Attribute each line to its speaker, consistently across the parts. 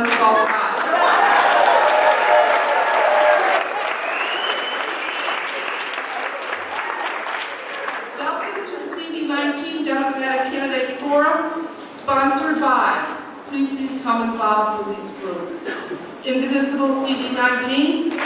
Speaker 1: this false high. Welcome to the CD19 Democratic Candidate Forum, sponsored by. Please become involved with these groups. Indivisible CD19.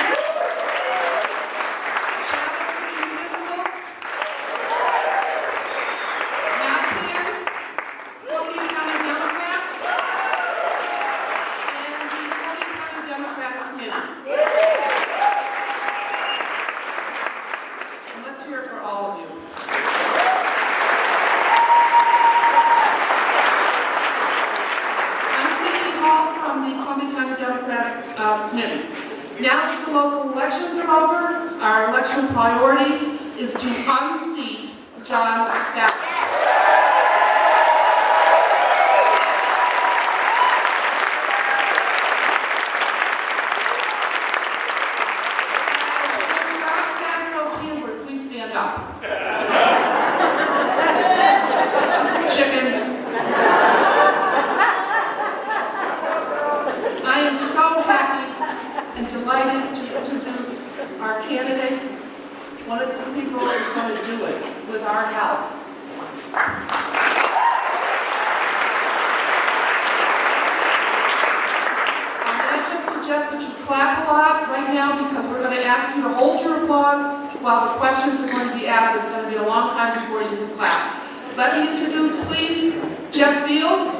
Speaker 1: Now that the local elections are over, our election priority is to unseat John Faso. John Faso's handler, please stand up. Chicken. I am so happy and delighted to introduce our candidates. One of these people is going to do it with our help. I just suggest that you clap a lot right now because we're going to ask you to hold your applause while the questions are going to be asked. It's going to be a long time before you can clap. Let me introduce, please, Jeff Beals.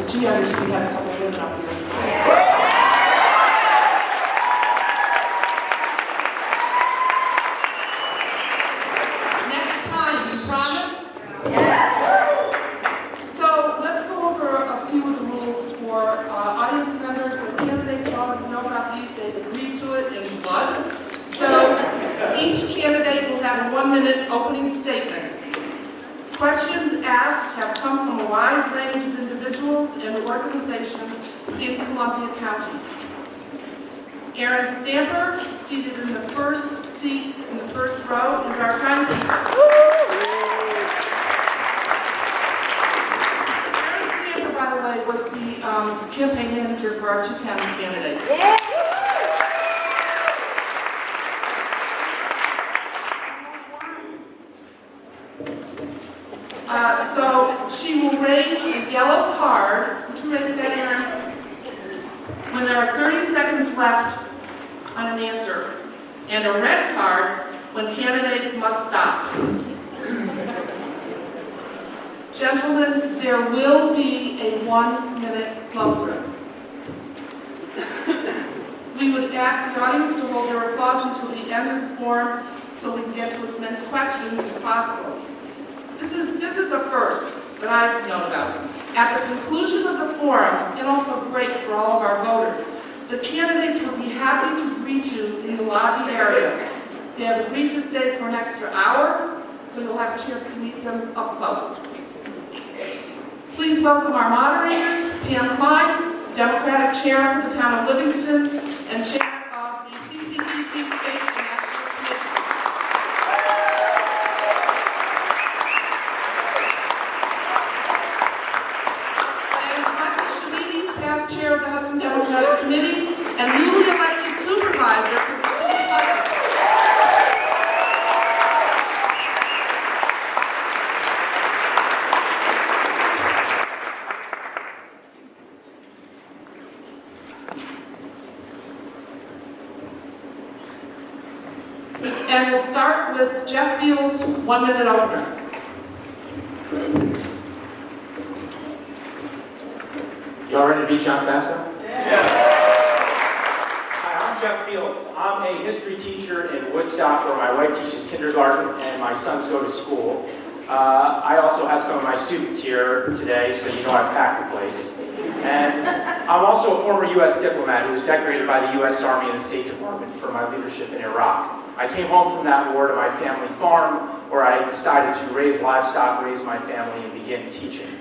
Speaker 1: Gee, I wish we had a couple of minutes up here. Next time, you promise? Yes. So let's go over a few of the rules for audience members. The candidates already know about these. They've agreed to it in blood. So each candidate will have a 1-minute opening statement. Questions asked have come from a wide range of individuals and organizations in Columbia County. Aaron Stamper, seated in the first seat in the first row, is our timekeeper. Aaron Stamper, by the way, was the campaign manager for our two county candidates. Yeah. So she will raise a yellow card. Would you raise that, Aaron? When there are 30 seconds left on an answer, and a red card when candidates must stop. Gentlemen, there will be a 1-minute closer. We would ask the audience to hold their applause until the end of the forum so we can get to as many questions as possible. This is a first that I've known about. At the conclusion of the forum, and also great for all of our voters, the candidates will be happy to greet you in the lobby area. They have agreed to stay for an extra hour, so you'll have a chance to meet them up close. Please welcome our moderators, Pam Klein, Democratic Chair for the Town of Livingston, and Chair of the CCTC State and National Committee. Chair of the Hudson Democratic Committee and newly elected supervisor for the city of Hudson. And we'll start with Jeff Beals' 1-minute opener.
Speaker 2: Y'all ready to beat John Faso? Jeff Fields. I'm a history teacher in Woodstock where my wife teaches kindergarten and my sons go to school. I also have some of my students here today, so you know I've packed the place. And I'm also a former U.S. diplomat who was decorated by the U.S. Army and the State Department for my leadership in Iraq. I came home from that war to my family farm where I decided to raise livestock, raise my family, and begin teaching.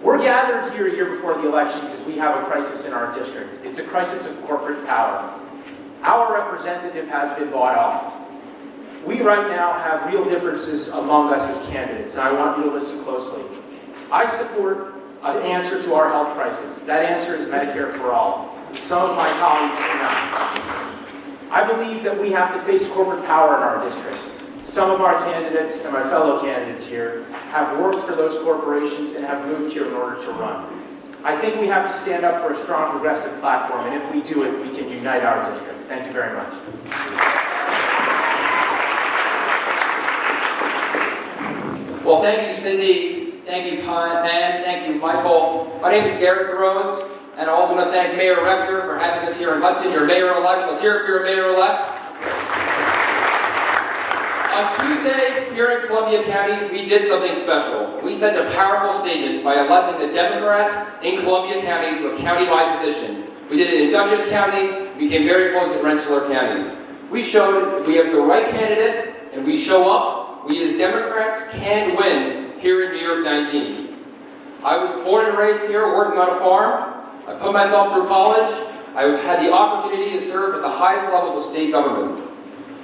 Speaker 2: We're gathered here a year before the election because we have a crisis in our district. It's a crisis of corporate power. Our representative has been bought off. We right now have real differences among us as candidates, and I want you to listen closely. I support an answer to our health crisis. That answer is Medicare for all. Some of my colleagues do not. I believe that we have to face corporate power in our district. Some of our candidates and my fellow candidates here have worked for those corporations and have moved here in order to run. I think we have to stand up for a strong progressive platform, and if we do it, we can unite our district. Thank you very much.
Speaker 3: Well, thank you, Cindy. Thank you, Pam. Thank you, Michael. My name is Garrett Rhodes, and I also want to thank Mayor Rector for having us here in Hudson. Your mayor-elect. Let's hear it for your mayor-elect. On Tuesday, here in Columbia County, we did something special. We sent a powerful statement by electing a Democrat in Columbia County to a county-wide position. We did it in Dutchess County. We came very close in Rensselaer County. We showed if we have the right candidate and we show up, we as Democrats can win here in New York 19. I was born and raised here working on a farm. I put myself through college. I had the opportunity to serve at the highest levels of state government.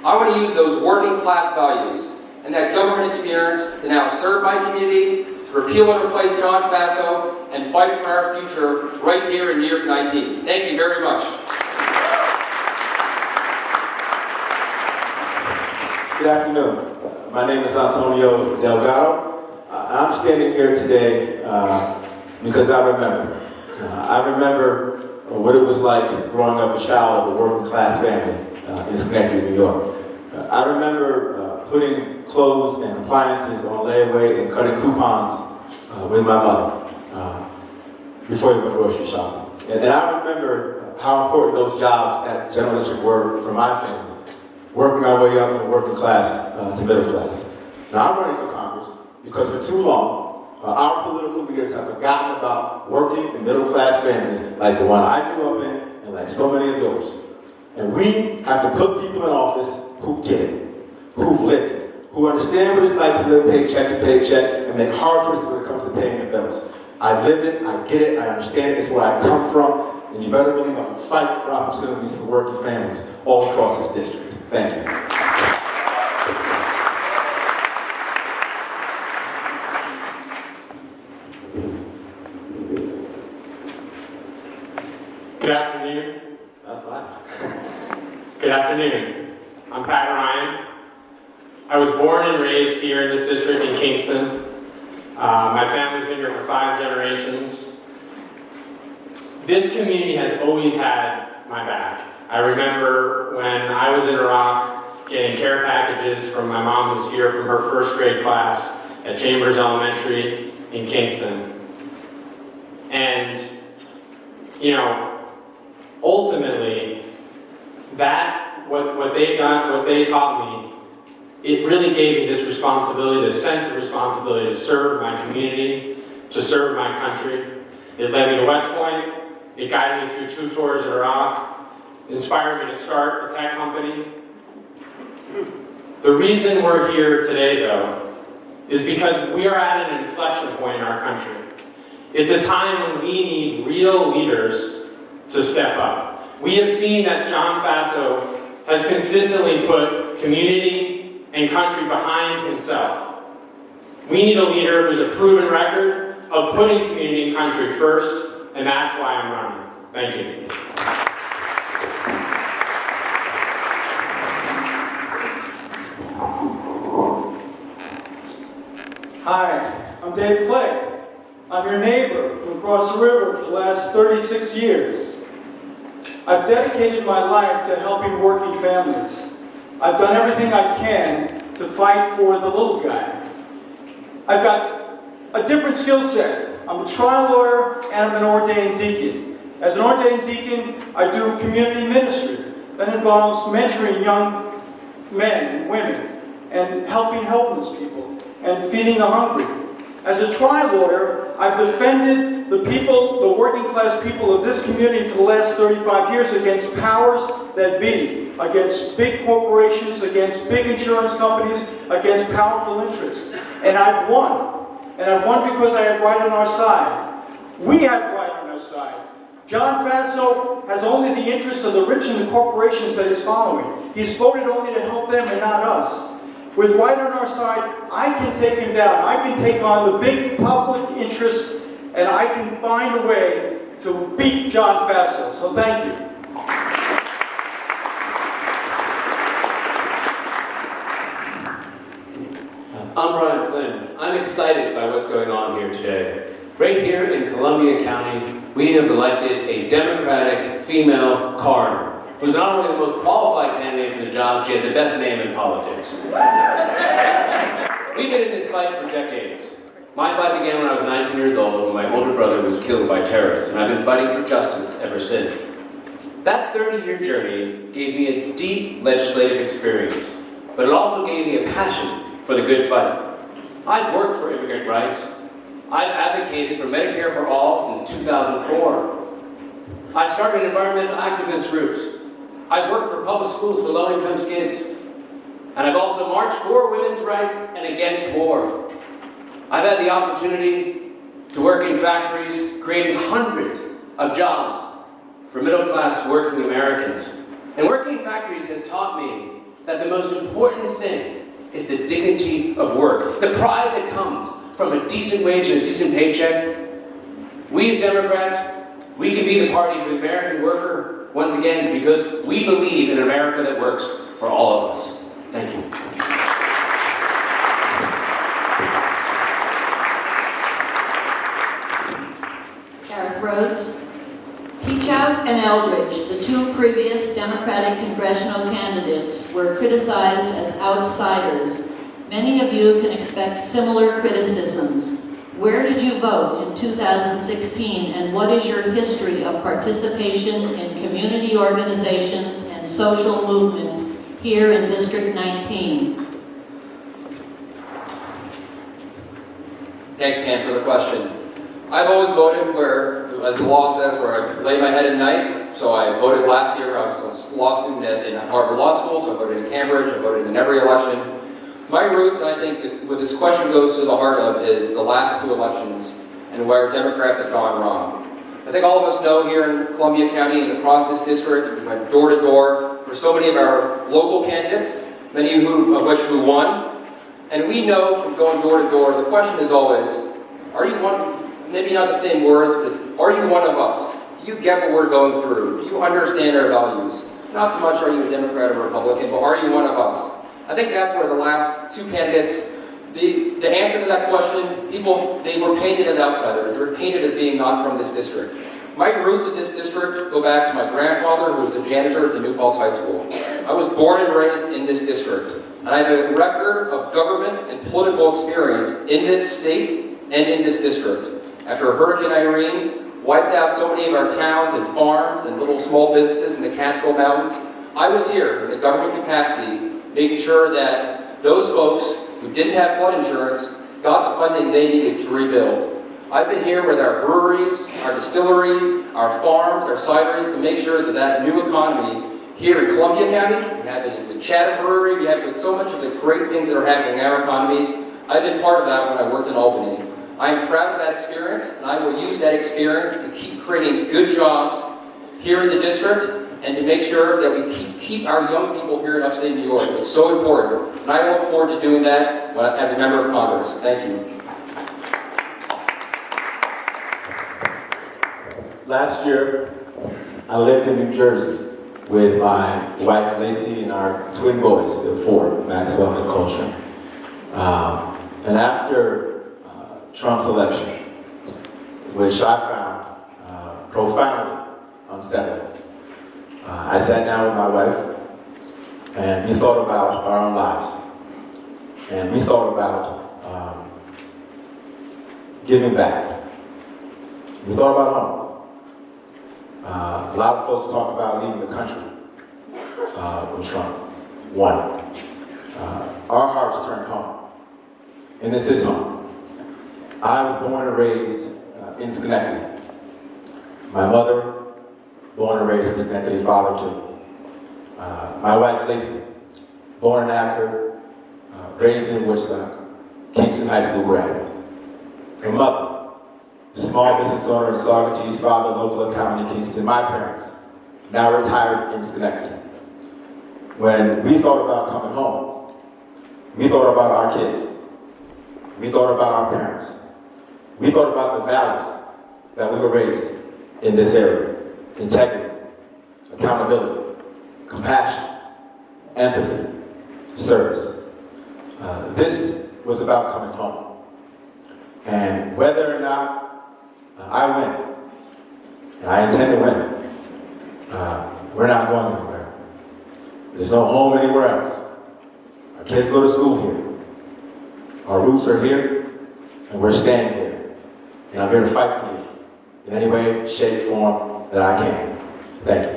Speaker 3: I want to use those working class values and that government experience to now serve my community, to repeal and replace John Faso, and fight for our future right here in New York 19. Thank you very much.
Speaker 4: Good afternoon. My name is Antonio Delgado. I'm standing here today because I remember. I remember what it was like growing up a child of a working class family in Schenectady, New York. I remember putting clothes and appliances on layaway and cutting coupons with my mother before we went grocery shopping. And I remember how important those jobs at General Electric were for my family, working our way up from working class to middle class. Now I'm running for Congress because for too long, our political leaders have forgotten about working and middle class families like the one I grew up in and like so many of yours. And we have to put people in office who get it, who've lived it, who understand what it's like to live paycheck to paycheck and make hard choices when it comes to paying your bills. I've lived it, I get it, I understand it, it's where I come from, and you better believe I'm going to fight for opportunities for working families all across this district. Thank you.
Speaker 5: Good afternoon. That's loud. Good afternoon. I'm Pat Ryan. I was born and raised here in this district in Kingston. My family's been here for 5 generations. This community has always had my back. I remember when I was in Iraq getting care packages from my mom who's here from her first grade class at Chambers Elementary in Kingston. And, you know, ultimately, what they taught me, it really gave me this responsibility, this sense of responsibility to serve my community, to serve my country. It led me to West Point. It guided me through 2 tours in Iraq. It inspired me to start a tech company. The reason we're here today, though, is because we are at an inflection point in our country. It's a time when we need real leaders to step up. We have seen that John Faso has consistently put community and country behind himself. We need a leader who's a proven record of putting community and country first, and that's why I'm running. Thank you.
Speaker 6: Hi, I'm Dave Clegg. I'm your neighbor from across the river for the last 36 years. I've dedicated my life to helping working families. I've done everything I can to fight for the little guy. I've got a different skill set. I'm a trial lawyer and I'm an ordained deacon. As an ordained deacon, I do community ministry. that involves mentoring young men and women and helping homeless people and feeding the hungry. As a trial lawyer, I've defended the people, the working class people of this community for the last 35 years against powers that be, against big corporations, against big insurance companies, against powerful interests. And I've won. And I've won because I have right on our side. We have right on our side. John Faso has only the interests of the rich and the corporations that he's following. He's voted only to help them and not us. With right on our side, I can take him down. I can take on the big public interests, and I can find a way to beat John Faso. So thank you.
Speaker 7: I'm Brian Flynn. I'm excited by what's going on here today. Right here in Columbia County, we have elected a Democratic female coroner, who's not only the most qualified candidate for the job, she has the best name in politics. We've been in this fight for decades. My fight began when I was 19 years old, when my older brother was killed by terrorists, and I've been fighting for justice ever since. That 30-year journey gave me a deep legislative experience, but it also gave me a passion for the good fight. I've worked for immigrant rights. I've advocated for Medicare for all since 2004. I've started environmental activist groups. I've worked for public schools for low-income kids. And I've also marched for women's rights and against war. I've had the opportunity to work in factories, creating hundreds of jobs for middle-class working Americans. And working in factories has taught me that the most important thing is the dignity of work, the pride that comes from a decent wage and a decent paycheck. We as Democrats, we can be the party for the American worker, once again, because we believe in an America that works for all of us. Thank you.
Speaker 8: Gareth Rhodes. Teachout and Eldridge, the two previous Democratic congressional candidates, were criticized as outsiders. Many of you can expect similar criticisms. Where did you vote in 2016, and what is your history of participation in community organizations and social movements here in District 19?
Speaker 3: Thanks, Pam, for the question. I've always voted where, as the law says, where I lay my head at night. So I voted last year. I was a law student in Harvard Law School, so I voted in Cambridge. I voted in every election. My roots, and I think what this question goes to the heart of, is the last two elections and where Democrats have gone wrong. I think all of us know here in Columbia County and across this district, we went door to door for so many of our local candidates, many of which who won. And we know from going door to door, the question is always, are you one? Maybe not the same words, but it's, are you one of us? Do you get what we're going through? Do you understand our values? Not so much are you a Democrat or Republican, but are you one of us? I think that's where the last two candidates, the answer to that question, they were painted as outsiders. They were painted as being not from this district. My roots in this district go back to my grandfather, who was a janitor at the New Paltz High School. I was born and raised in this district, and I have a record of government and political experience in this state and in this district. After Hurricane Irene wiped out so many of our towns and farms and little small businesses in the Catskill Mountains, I was here in the government capacity, making sure that those folks who didn't have flood insurance got the funding they needed to rebuild. I've been here with our breweries, our distilleries, our farms, our cideries, to make sure that that new economy here in Columbia County, we have it with Chatham Brewery, we have it with so much of the great things that are happening in our economy. I've been part of that when I worked in Albany. I'm proud of that experience, and I will use that experience to keep creating good jobs here in the district and to make sure that we keep our young people here in upstate New York. It's so important, and I look forward to doing that as a member of Congress. Thank you.
Speaker 4: Last year, I lived in New Jersey with my wife Lacey and our twin boys, the four, Maxwell and Coltrane. And after Trump's election, which I found profoundly unsettling, I sat down with my wife and we thought about our own lives. And we thought about giving back. We thought about home. A lot of folks talk about leaving the country. when Trump won. Our hearts turned home, and this is home. I was born and raised in Schenectady. My mother, born and raised in Schenectady, father too. My wife, Lacey, born in Akron, raised in Woodstock, Kingston High School grad. Her mother, small business owner in Saugerties, father, local accountant in Kingston. My parents, now retired in Schenectady. When we thought about coming home, we thought about our kids. We thought about our parents. We thought about the values that we were raised in this area: integrity, accountability, compassion, empathy, service. This was about coming home. And whether or not I win, and I intend to win, we're not going anywhere. There's no home anywhere else. Our kids go to school here. Our roots are here, and we're standing here. And I'm here to fight for you in any way, shape, form that I can. Thank you.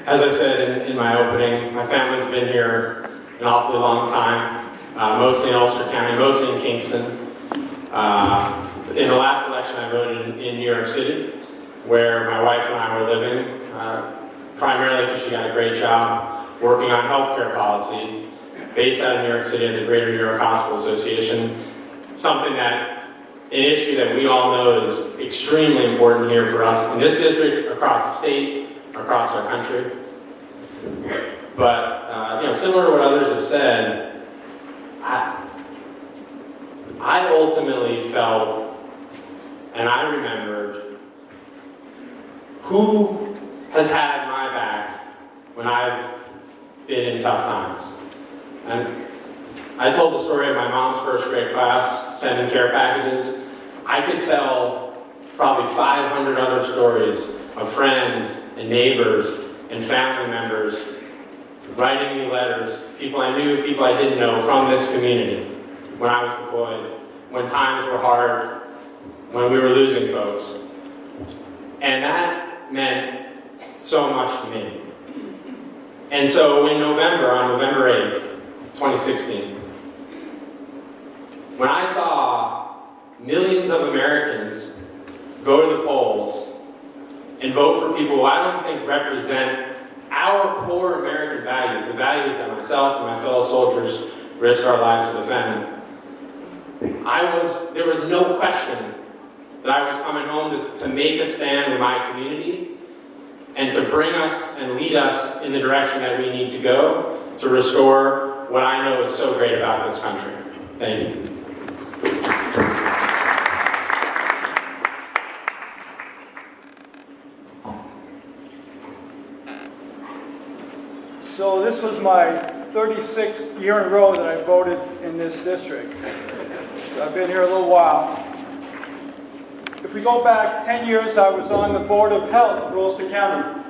Speaker 5: As I said in my opening, my family's been here an awfully long time, mostly in Ulster County, mostly in Kingston. In the last election, I voted in New York City, where my wife and I were living, primarily because she got a great job working on healthcare policy, based out of New York City at the Greater New York Hospital Association, an issue that we all know is extremely important here for us in this district, across the state, across our country. But similar to what others have said, I ultimately felt, and I remembered, who has had my back when I've been in tough times. And I told the story of my mom's first grade class sending care packages. I could tell probably 500 other stories of friends and neighbors and family members writing me letters, people I knew, people I didn't know, from this community when I was deployed, when times were hard, when we were losing folks. And that meant so much to me. And so in November, on November 8th, 2016, when I saw millions of Americans go to the polls and vote for people who I don't think represent our core American values, the values that myself and my fellow soldiers risked our lives to defend, there was no question that I was coming home to make a stand with my community and to bring us and lead us in the direction that we need to go to restore what I know is so great about this country. Thank you.
Speaker 6: So this was my 36th year in a row that I voted in this district. So I've been here a little while. If we go back 10 years, I was on the Board of Health for Ulster County.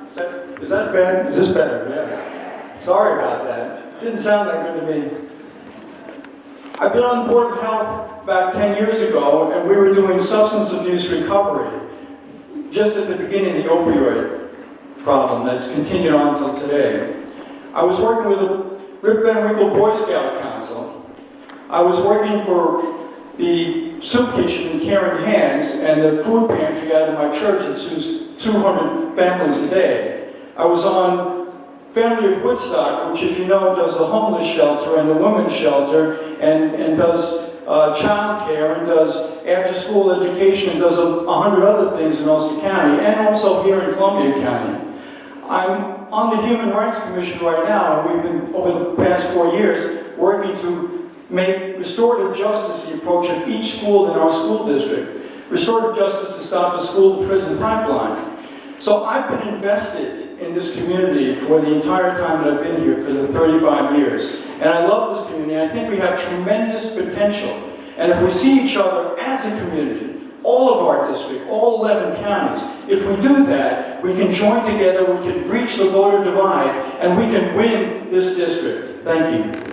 Speaker 6: Is that bad? Is this better? Yes. Sorry about that. Didn't sound that good to me. I've been on the Board of Health about 10 years ago, and we were doing substance abuse recovery, just at the beginning of the opioid problem that's continued on until today. I was working with the Rip Van Winkle Boy Scout Council. I was working for the soup kitchen in Caring Hands and the food pantry out of my church that serves 200 families a day. I was on Family of Woodstock, which, if you know, does the homeless shelter and the women's shelter and does child care and does after-school education and does 100 other things in Ulster County, and also here in Columbia County. I'm on the Human Rights Commission right now, and we've been, over the past 4 years, working to make restorative justice the approach of each school in our school district. Restorative justice to stop the school-to-prison pipeline. So I've been invested in this community for the entire time that I've been here, for the 35 years. And I love this community. I think we have tremendous potential. And if we see each other as a community, all of our district, all 11 counties, if we do that, we can join together, we can breach the voter divide, and we can win this district. Thank you.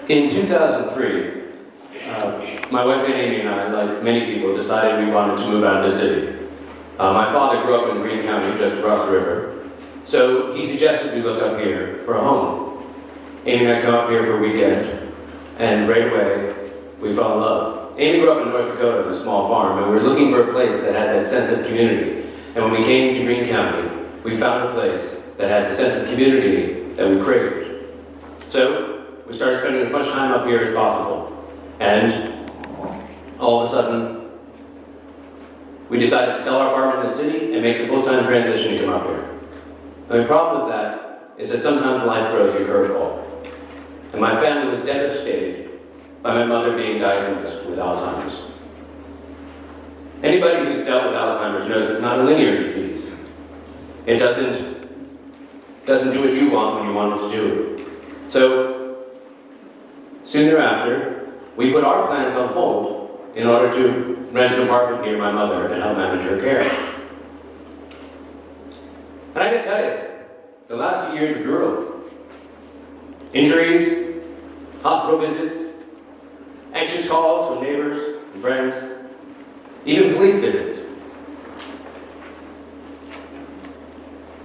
Speaker 7: In 2003, my wife Aunt Amy and I, like many people, decided we wanted to move out of the city. My father grew up in Greene County, just across the river, so he suggested we look up here for a home. Amy and I come up here for a weekend, and right away, we fell in love. Amy grew up in North Dakota on a small farm, and we were looking for a place that had that sense of community. And when we came to Greene County, we found a place that had the sense of community that we craved. So, we started spending as much time up here as possible. And all of a sudden, we decided to sell our apartment in the city and make the full-time transition to come up here. And the problem with that is that sometimes life throws you a curveball. And my family was devastated by my mother being diagnosed with Alzheimer's. Anybody who's dealt with Alzheimer's knows it's not a linear disease. It doesn't do what you want when you want it to do it. So, soon thereafter, we put our plans on hold in order to rent an apartment near my mother and help manage her care. And I gotta tell you, the last few years were brutal. Injuries, hospital visits, anxious calls from neighbors and friends, even police visits.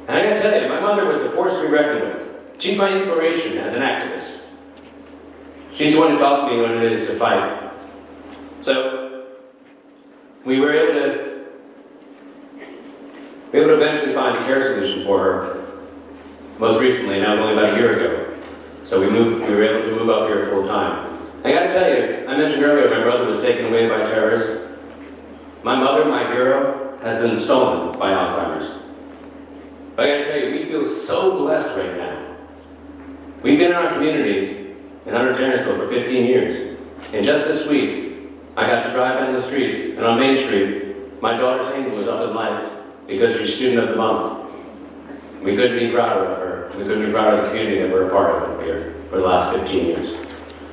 Speaker 7: And I gotta tell you, my mother was a force to be reckoned with. She's my inspiration as an activist. She's the one who taught me what it is to fight. So, we were able to eventually find a care solution for her. Most recently, and that was only about a year ago. So we were able to move up here full time. I gotta tell you, I mentioned earlier my brother was taken away by terrorists. My mother, my hero, has been stolen by Alzheimer's. But I gotta tell you, we feel so blessed right now. We've been in our community in Hunter Tannersville for 15 years. And just this week, I got to drive down the streets, and on Main Street, my daughter's name was up in lights because she's Student of the Month. We couldn't be prouder of her. We couldn't be prouder of the community that we're a part of up here for the last 15 years.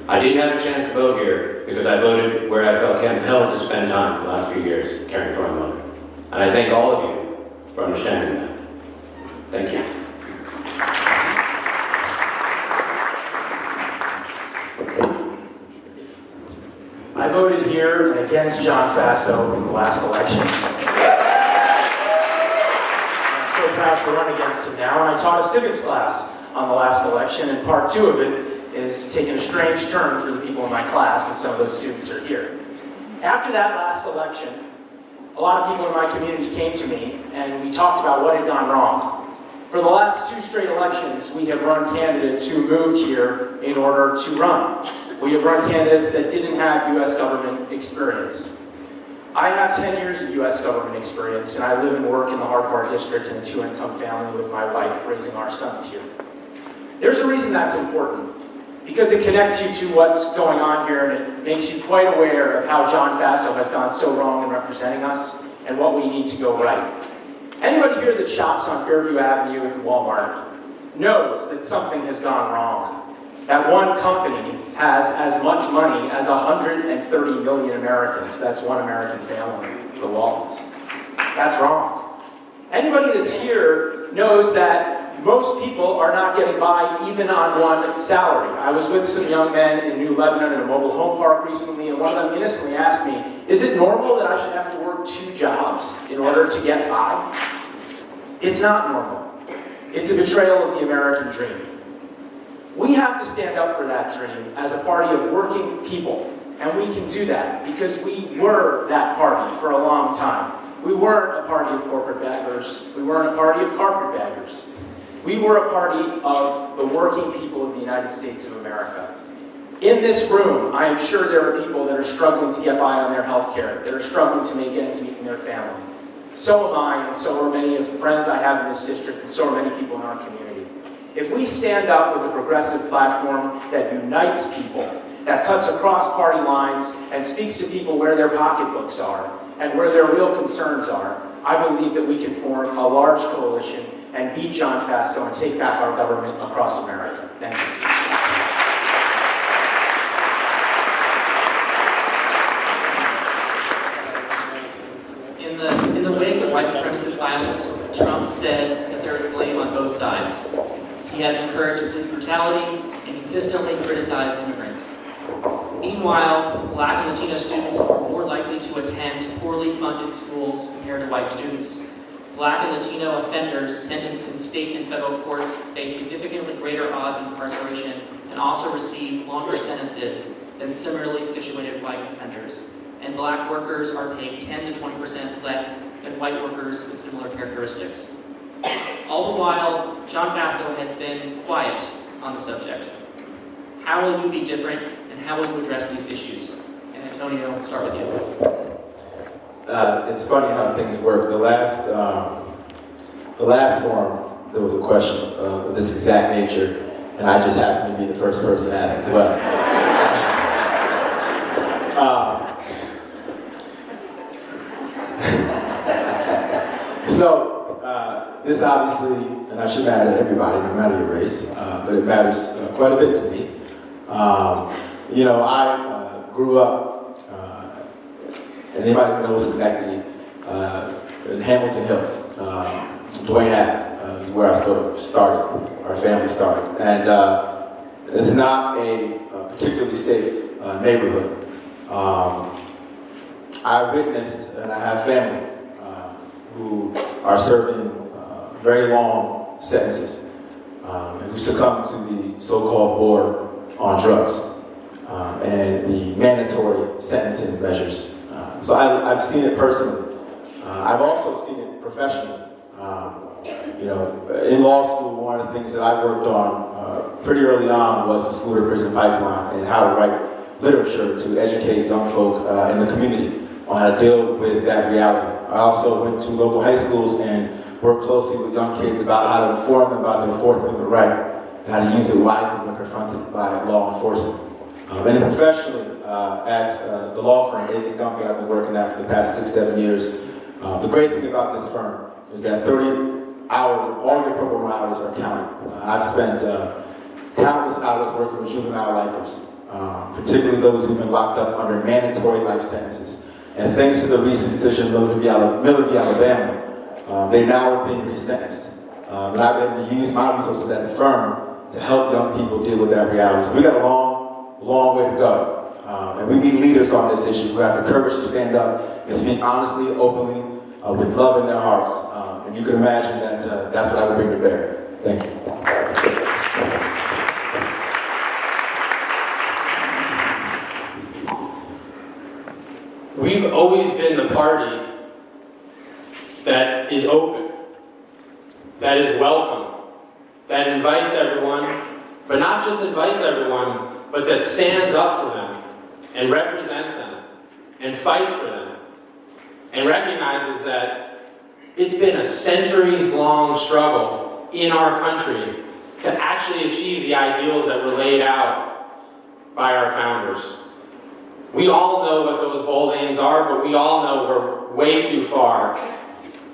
Speaker 7: I didn't have a chance to vote here because I voted where I felt compelled to spend time for the last few years caring for my mother. And I thank all of you for understanding that. Thank you.
Speaker 2: I voted here and against John Faso in the last election. I'm so proud to run against him now, and I taught a civics class on the last election, and part 2 of it is taking a strange turn for the people in my class, and some of those students are here. After that last election, a lot of people in my community came to me, and we talked about what had gone wrong. For the last 2 straight elections, we have run candidates who moved here in order to run. We have run candidates that didn't have U.S. government experience. I have 10 years of U.S. government experience, and I live and work in the heart of our district in a 2-income family with my wife, raising our sons here. There's a reason that's important, because it connects you to what's going on here, and it makes you quite aware of how John Faso has gone so wrong in representing us, and what we need to go right. Anybody here that shops on Fairview Avenue at the Walmart knows that something has gone wrong. That one company has as much money as 130 million Americans. That's one American family, the Waltons. That's wrong. Anybody that's here knows that most people are not getting by even on one salary. I was with some young men in New Lebanon in a mobile home park recently, and one of them innocently asked me, is it normal that I should have to work 2 jobs in order to get by? It's not normal. It's a betrayal of the American dream. We have to stand up for that dream as a party of working people, and we can do that because we were that party for a long time. We weren't a party of corporate baggers. We weren't a party of carpetbaggers. We were a party of the working people of the United States of America. In this room, I am sure there are people that are struggling to get by on their health care, that are struggling to make ends meet in their family. So am I, and so are many of the friends I have in this district, and so are many people in our community. If we stand up with a progressive platform that unites people, that cuts across party lines and speaks to people where their pocketbooks are and where their real concerns are, I believe that we can form a large coalition and beat John Faso and take back our government across America. Thank you.
Speaker 9: In the wake of white supremacist violence, Trump said that there is blame on both sides. he has encouraged police brutality and consistently criticized immigrants. Meanwhile, Black and Latino students are more likely to attend poorly funded schools compared to white students. Black and Latino offenders sentenced in state and federal courts face significantly greater odds of incarceration and also receive longer sentences than similarly situated white offenders. And Black workers are paid 10 to 20% less than white workers with similar characteristics. All the while, John Faso has been quiet on the subject. How will you be different, and how will you address these issues? And Antonio, I'll start with you.
Speaker 4: It's funny how things work. The last forum, there was a question of this exact nature, and I just happened to be the first person asked as well. This obviously, and I should matter to everybody, no matter your race, but it matters quite a bit to me. I grew up, and anybody who knows Schenectady, in Hamilton Hill. Dwayne Ave is where I sort of started, our family started. And it's not a particularly safe neighborhood. I witnessed, and I have family who are serving very long sentences and who succumb to the so-called war on drugs and the mandatory sentencing measures. So I've seen it personally. I've also seen it professionally. In law school, one of the things that I worked on pretty early on was the school to prison pipeline and how to write literature to educate young folk in the community on how to deal with that reality. I also went to local high schools and worked closely with young kids about how to inform them about their Fourth Amendment right and how to use it wisely when confronted by law enforcement. And professionally, at the law firm, Aiken Company, I've been working at for the past 6-7 years. The great thing about this firm is that 30 hours, all your pro bono hours are counted. I've spent countless hours working with juvenile lifers, particularly those who've been locked up under mandatory life sentences. And thanks to the recent decision in Miller v. Alabama, they now are being resentenced. And I've been able to use my resources at the firm to help young people deal with that reality. So we got a long way to go. And we need leaders on this issue who have the courage to stand up and speak honestly, openly, with love in their hearts. And you can imagine that that's what I would bring to bear. Thank you.
Speaker 5: We've always been the party that is open, that is welcome, that invites everyone, but not just invites everyone, but that stands up for them and represents them and fights for them and recognizes that it's been a centuries-long struggle in our country to actually achieve the ideals that were laid out by our founders. We all know what those bold aims are, but we all know we're way too far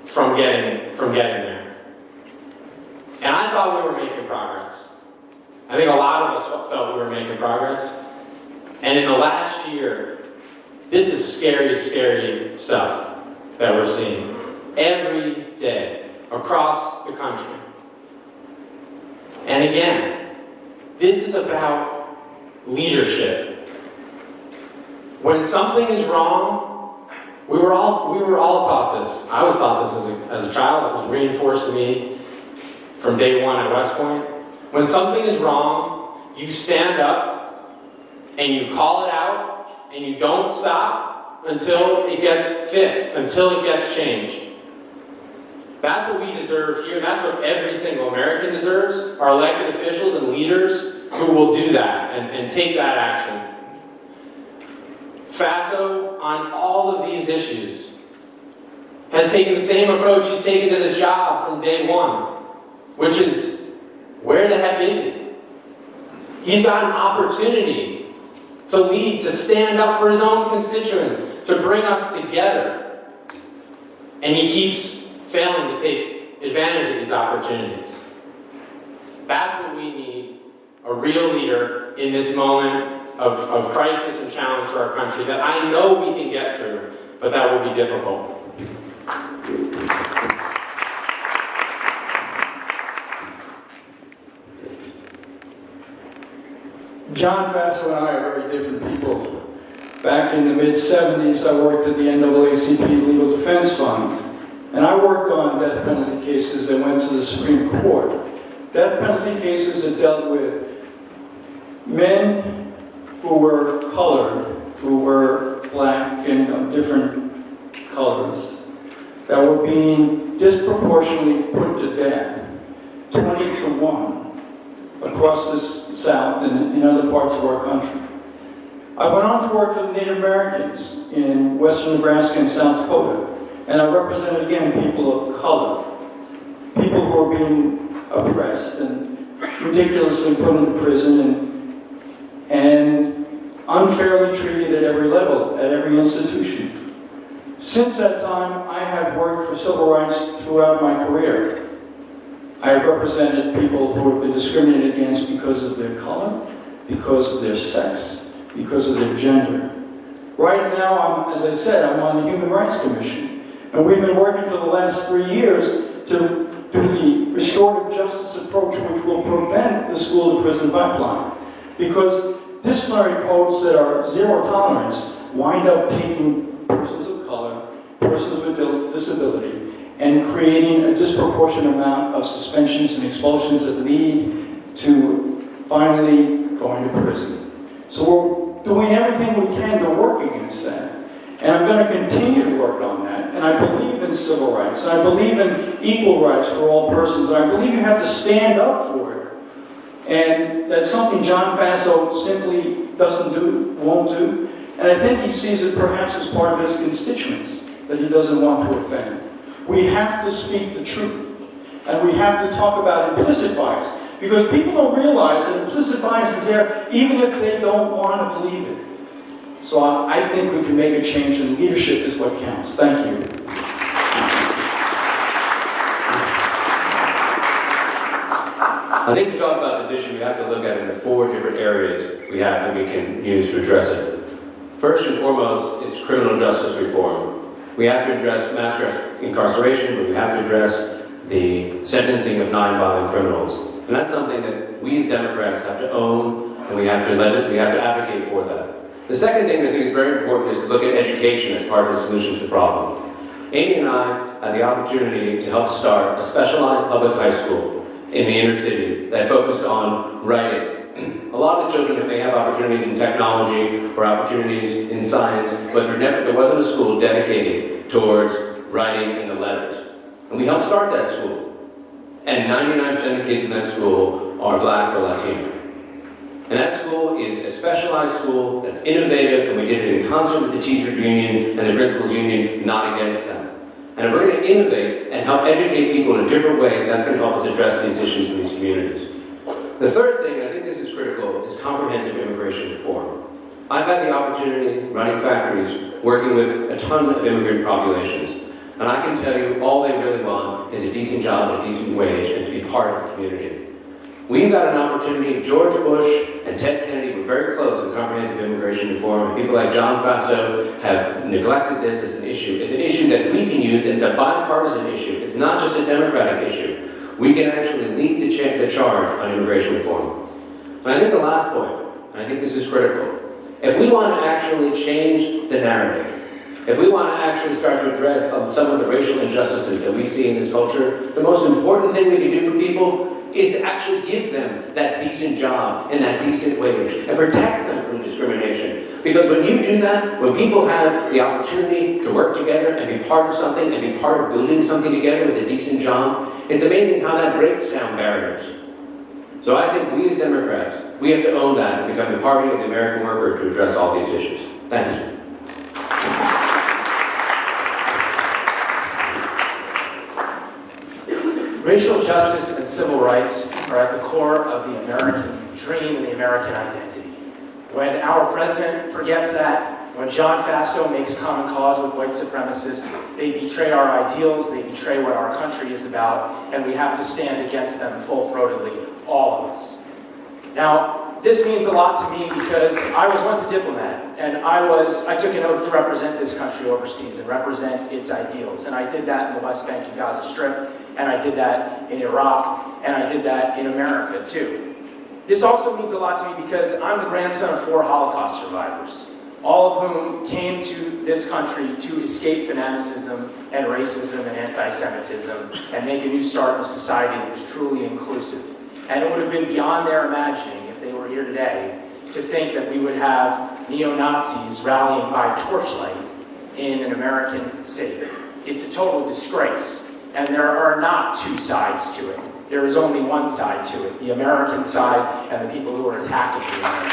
Speaker 5: from getting there. And I thought we were making progress. I think a lot of us felt we were making progress. And in the last year, this is scary, scary stuff that we're seeing every day across the country. And again, this is about leadership. When something is wrong, we were all taught this. I was taught this as a child. It was reinforced to me from day one at West Point. When something is wrong, you stand up and you call it out and you don't stop until it gets fixed, until it gets changed. That's what we deserve here. That's what every single American deserves, our elected officials and leaders who will do that and take that action. Faso, on all of these issues, has taken the same approach he's taken to this job from day one, which is, where the heck is he? He's got an opportunity to lead, to stand up for his own constituents, to bring us together. And he keeps failing to take advantage of these opportunities. That's what we need, a real leader in this moment of crisis and challenge for our country that I know we can get through, but that will be difficult.
Speaker 6: John Faso and I are very different people. Back in the mid-70s, I worked at the NAACP Legal Defense Fund, and I worked on death penalty cases that went to the Supreme Court. Death penalty cases that dealt with men who were colored, who were black and of different colors, that were being disproportionately put to death, 20 to 1, across the South and in other parts of our country. I went on to work for the Native Americans in western Nebraska and South Dakota, and I represented, again, people of color, people who are being oppressed and ridiculously put into prison and unfairly treated at every level, at every institution. Since that time, I have worked for civil rights throughout my career. I have represented people who have been discriminated against because of their color, because of their sex, because of their gender. Right now, as I said, I'm on the Human Rights Commission, and we've been working for the last 3 years to do the restorative justice approach, which will prevent the school-to-prison pipeline. Because disciplinary codes that are zero tolerance wind up taking persons of color, persons with disability, and creating a disproportionate amount of suspensions and expulsions that lead to finally going to prison. So we're doing everything we can to work against that. And I'm going to continue to work on that. And I believe in civil rights. And I believe in equal rights for all persons. And I believe you have to stand up for it. And that's something John Faso simply doesn't do, won't do. And I think he sees it perhaps as part of his constituents that he doesn't want to offend. We have to speak the truth. And we have to talk about implicit bias. Because people don't realize that implicit bias is there even if they don't want to believe it. So I think we can make a change, and leadership is what counts. Thank you.
Speaker 7: I think to talk about this issue, we have to look at it in 4 different areas we have that we can use to address it. First and foremost, it's criminal justice reform. We have to address mass incarceration, but we have to address the sentencing of nonviolent criminals. And that's something that we as Democrats have to own, and we have to advocate for that. The second thing that I think is very important is to look at education as part of the solution to the problem. Amy and I had the opportunity to help start a specialized public high school in the inner city that focused on writing. A lot of the children may have opportunities in technology or opportunities in science, but there wasn't a school dedicated towards writing and the letters. And we helped start that school. And 99% of the kids in that school are black or Latino. And that school is a specialized school that's innovative, and we did it in concert with the teachers union and the principals union, not against them. And if we're going to innovate and help educate people in a different way, that's going to help us address these issues in these communities. The third thing, and I think this is critical, is comprehensive immigration reform. I've had the opportunity, running factories, working with a ton of immigrant populations. And I can tell you, all they really want is a decent job, a decent wage, and to be part of the community. We've got an opportunity. George Bush and Ted Kennedy were very close in comprehensive immigration reform, and people like John Faso have neglected this as an issue. It's an issue that we can use, and it's a bipartisan issue. It's not just a Democratic issue. We can actually lead the charge on immigration reform. And I think the last point, and I think this is critical, if we want to actually change the narrative, if we want to actually start to address some of the racial injustices that we see in this culture, the most important thing we can do for people is to actually give them that decent job and that decent wage and protect them from discrimination. Because when you do that, when people have the opportunity to work together and be part of something and be part of building something together with a decent job, it's amazing how that breaks down barriers. So I think we as Democrats, we have to own that and become the party of the American worker to address all these issues. Thanks.
Speaker 2: Racial justice and civil rights are at the core of the American dream and the American identity. When our president forgets that, when John Faso makes common cause with white supremacists, they betray our ideals, they betray what our country is about, and we have to stand against them full-throatedly, all of us. Now, this means a lot to me because I was once a diplomat, and I took an oath to represent this country overseas and represent its ideals. And I did that in the West Bank and Gaza Strip, and I did that in Iraq, and I did that in America too. This also means a lot to me because I'm the grandson of 4 Holocaust survivors, all of whom came to this country to escape fanaticism and racism and anti-Semitism and make a new start in a society that was truly inclusive. And it would have been beyond their imagining, if they were here today, to think that we would have neo-Nazis rallying by torchlight in an American city. It's a total disgrace, and there are not 2 sides to it. There is only one side to it, the American side and the people who are attacking the Americans.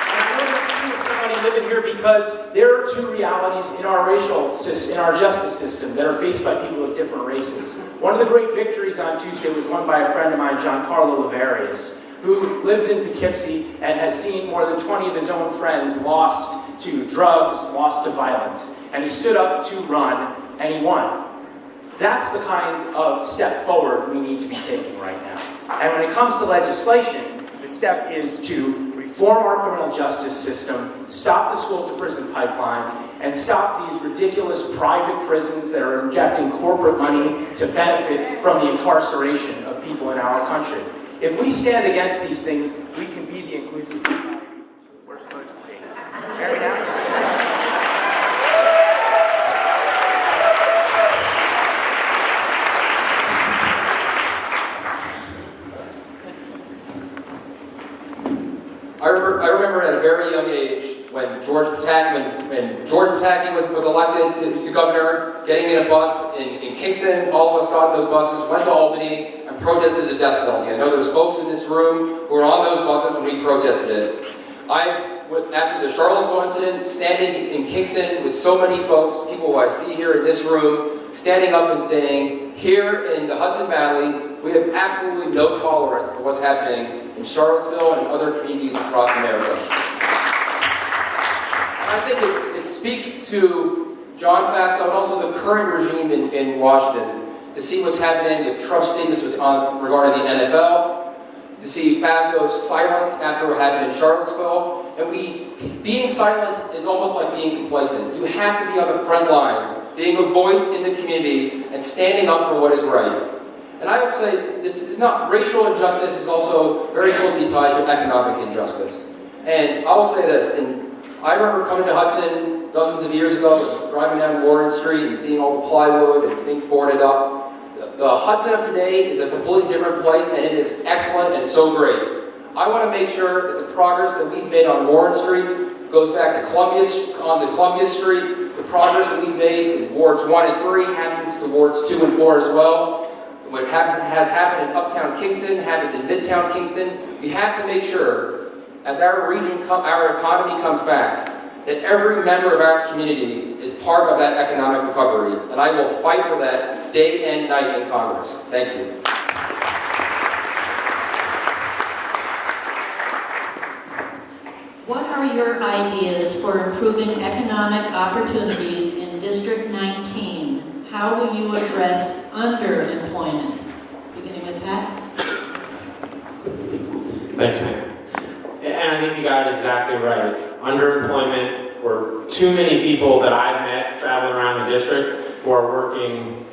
Speaker 2: And I know there's somebody living here because there are 2 realities in our racial system, in our justice system, that are faced by people of different races. One of the great victories on Tuesday was won by a friend of mine, Giancarlo Laverius, who lives in Poughkeepsie and has seen more than 20 of his own friends lost to drugs, lost to violence. And he stood up to run, and he won. That's the kind of step forward we need to be taking right now. And when it comes to legislation, the step is to reform our criminal justice system, stop the school-to-prison pipeline, and stop these ridiculous private prisons that are injecting corporate money to benefit from the incarceration of people in our country. If we stand against these things, we can be the inclusive society we're supposed to be. Hear me now?
Speaker 3: I remember at a very young age when George Pataki was elected to governor, getting in a bus in Kingston. All of us got in those buses, went to Albany, and protested the death penalty. I know there's folks in this room who were on those buses when we protested it. After the Charlottesville incident, standing in Kingston with so many folks, people who I see here in this room, standing up and saying, here in the Hudson Valley, we have absolutely no tolerance for what's happening in Charlottesville and other communities across America. I think it speaks to John Faso and also the current regime in Washington to see what's happening with Trump's statements regarding the NFL, to see Faso's silence after what happened in Charlottesville. And being silent is almost like being complacent. You have to be on the front lines, being a voice in the community and standing up for what is right. And I would say this is not racial injustice, is also very closely tied to economic injustice. And I'll say this, and I remember coming to Hudson dozens of years ago, driving down Warren Street and seeing all the plywood and things boarded up. The Hudson of today is a completely different place, and it is excellent and so great. I want to make sure that the progress that we've made on Warren Street goes back to Columbia Street. The progress that we've made in Wards 1 and 3 happens to Wards 2 and 4 as well. What has happened in Uptown Kingston happens in Midtown Kingston. We have to make sure, as our economy comes back, that every member of our community is part of that economic recovery. And I will fight for that day and night in Congress. Thank you.
Speaker 8: What are your ideas for improving economic opportunities in District 19? How will you address underemployment? Beginning with Pat.
Speaker 5: Thanks, man. And I think you got it exactly right. Underemployment, or too many people that I've met traveling around the district who are working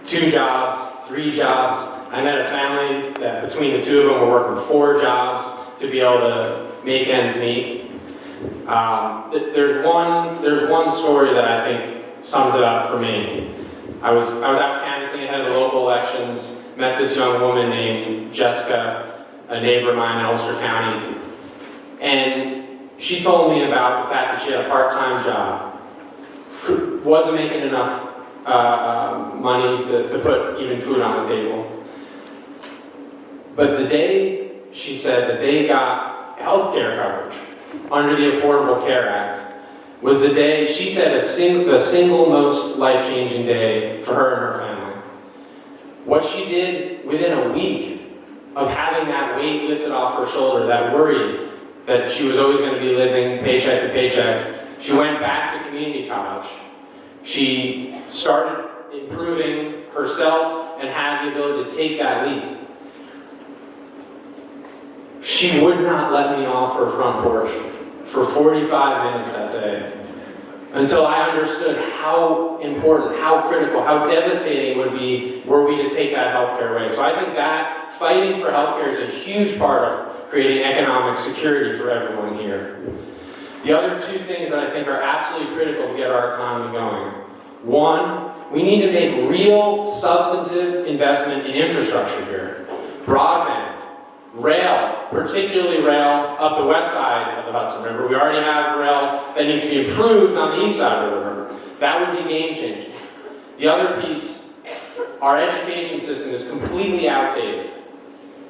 Speaker 5: 2 jobs, 3 jobs. I met a family that between the 2 of them were working 4 jobs to be able to make ends meet. There's one story that I think sums it up for me. I was out canvassing ahead of the local elections, met this young woman named Jessica, a neighbor of mine in Ulster County, and she told me about the fact that she had a part-time job, wasn't making enough money to put even food on the table. But the day she said that they got health care coverage under the Affordable Care Act was the day, she said, the single most life-changing day for her and her family. What she did within a week of having that weight lifted off her shoulder, that worry that she was always going to be living paycheck to paycheck, she went back to community college. She started improving herself and had the ability to take that leap. She would not let me off her front porch for 45 minutes that day until I understood how important, how critical, how devastating it would be were we to take that healthcare away. So I think that fighting for healthcare is a huge part of creating economic security for everyone here. The other two things that I think are absolutely critical to get our economy going. One, we need to make real substantive investment in infrastructure here. Broadband, rail, particularly rail up the west side of the Hudson River. We already have rail that needs to be improved on the east side of the river. That would be game-changing. The other piece, our education system is completely outdated.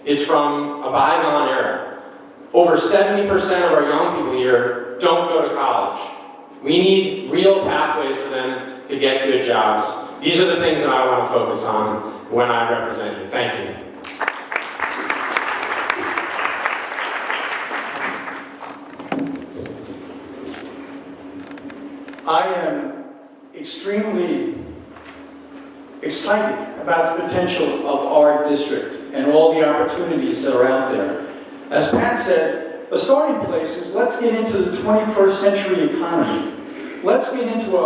Speaker 5: It's from a bygone era. Over 70% of our young people here don't go to college. We need real pathways for them to get good jobs. These are the things that I want to focus on when I represent you. Thank you.
Speaker 6: I am extremely excited about the potential of our district and all the opportunities that are out there. As Pat said, the starting place is let's get into the 21st century economy. Let's get into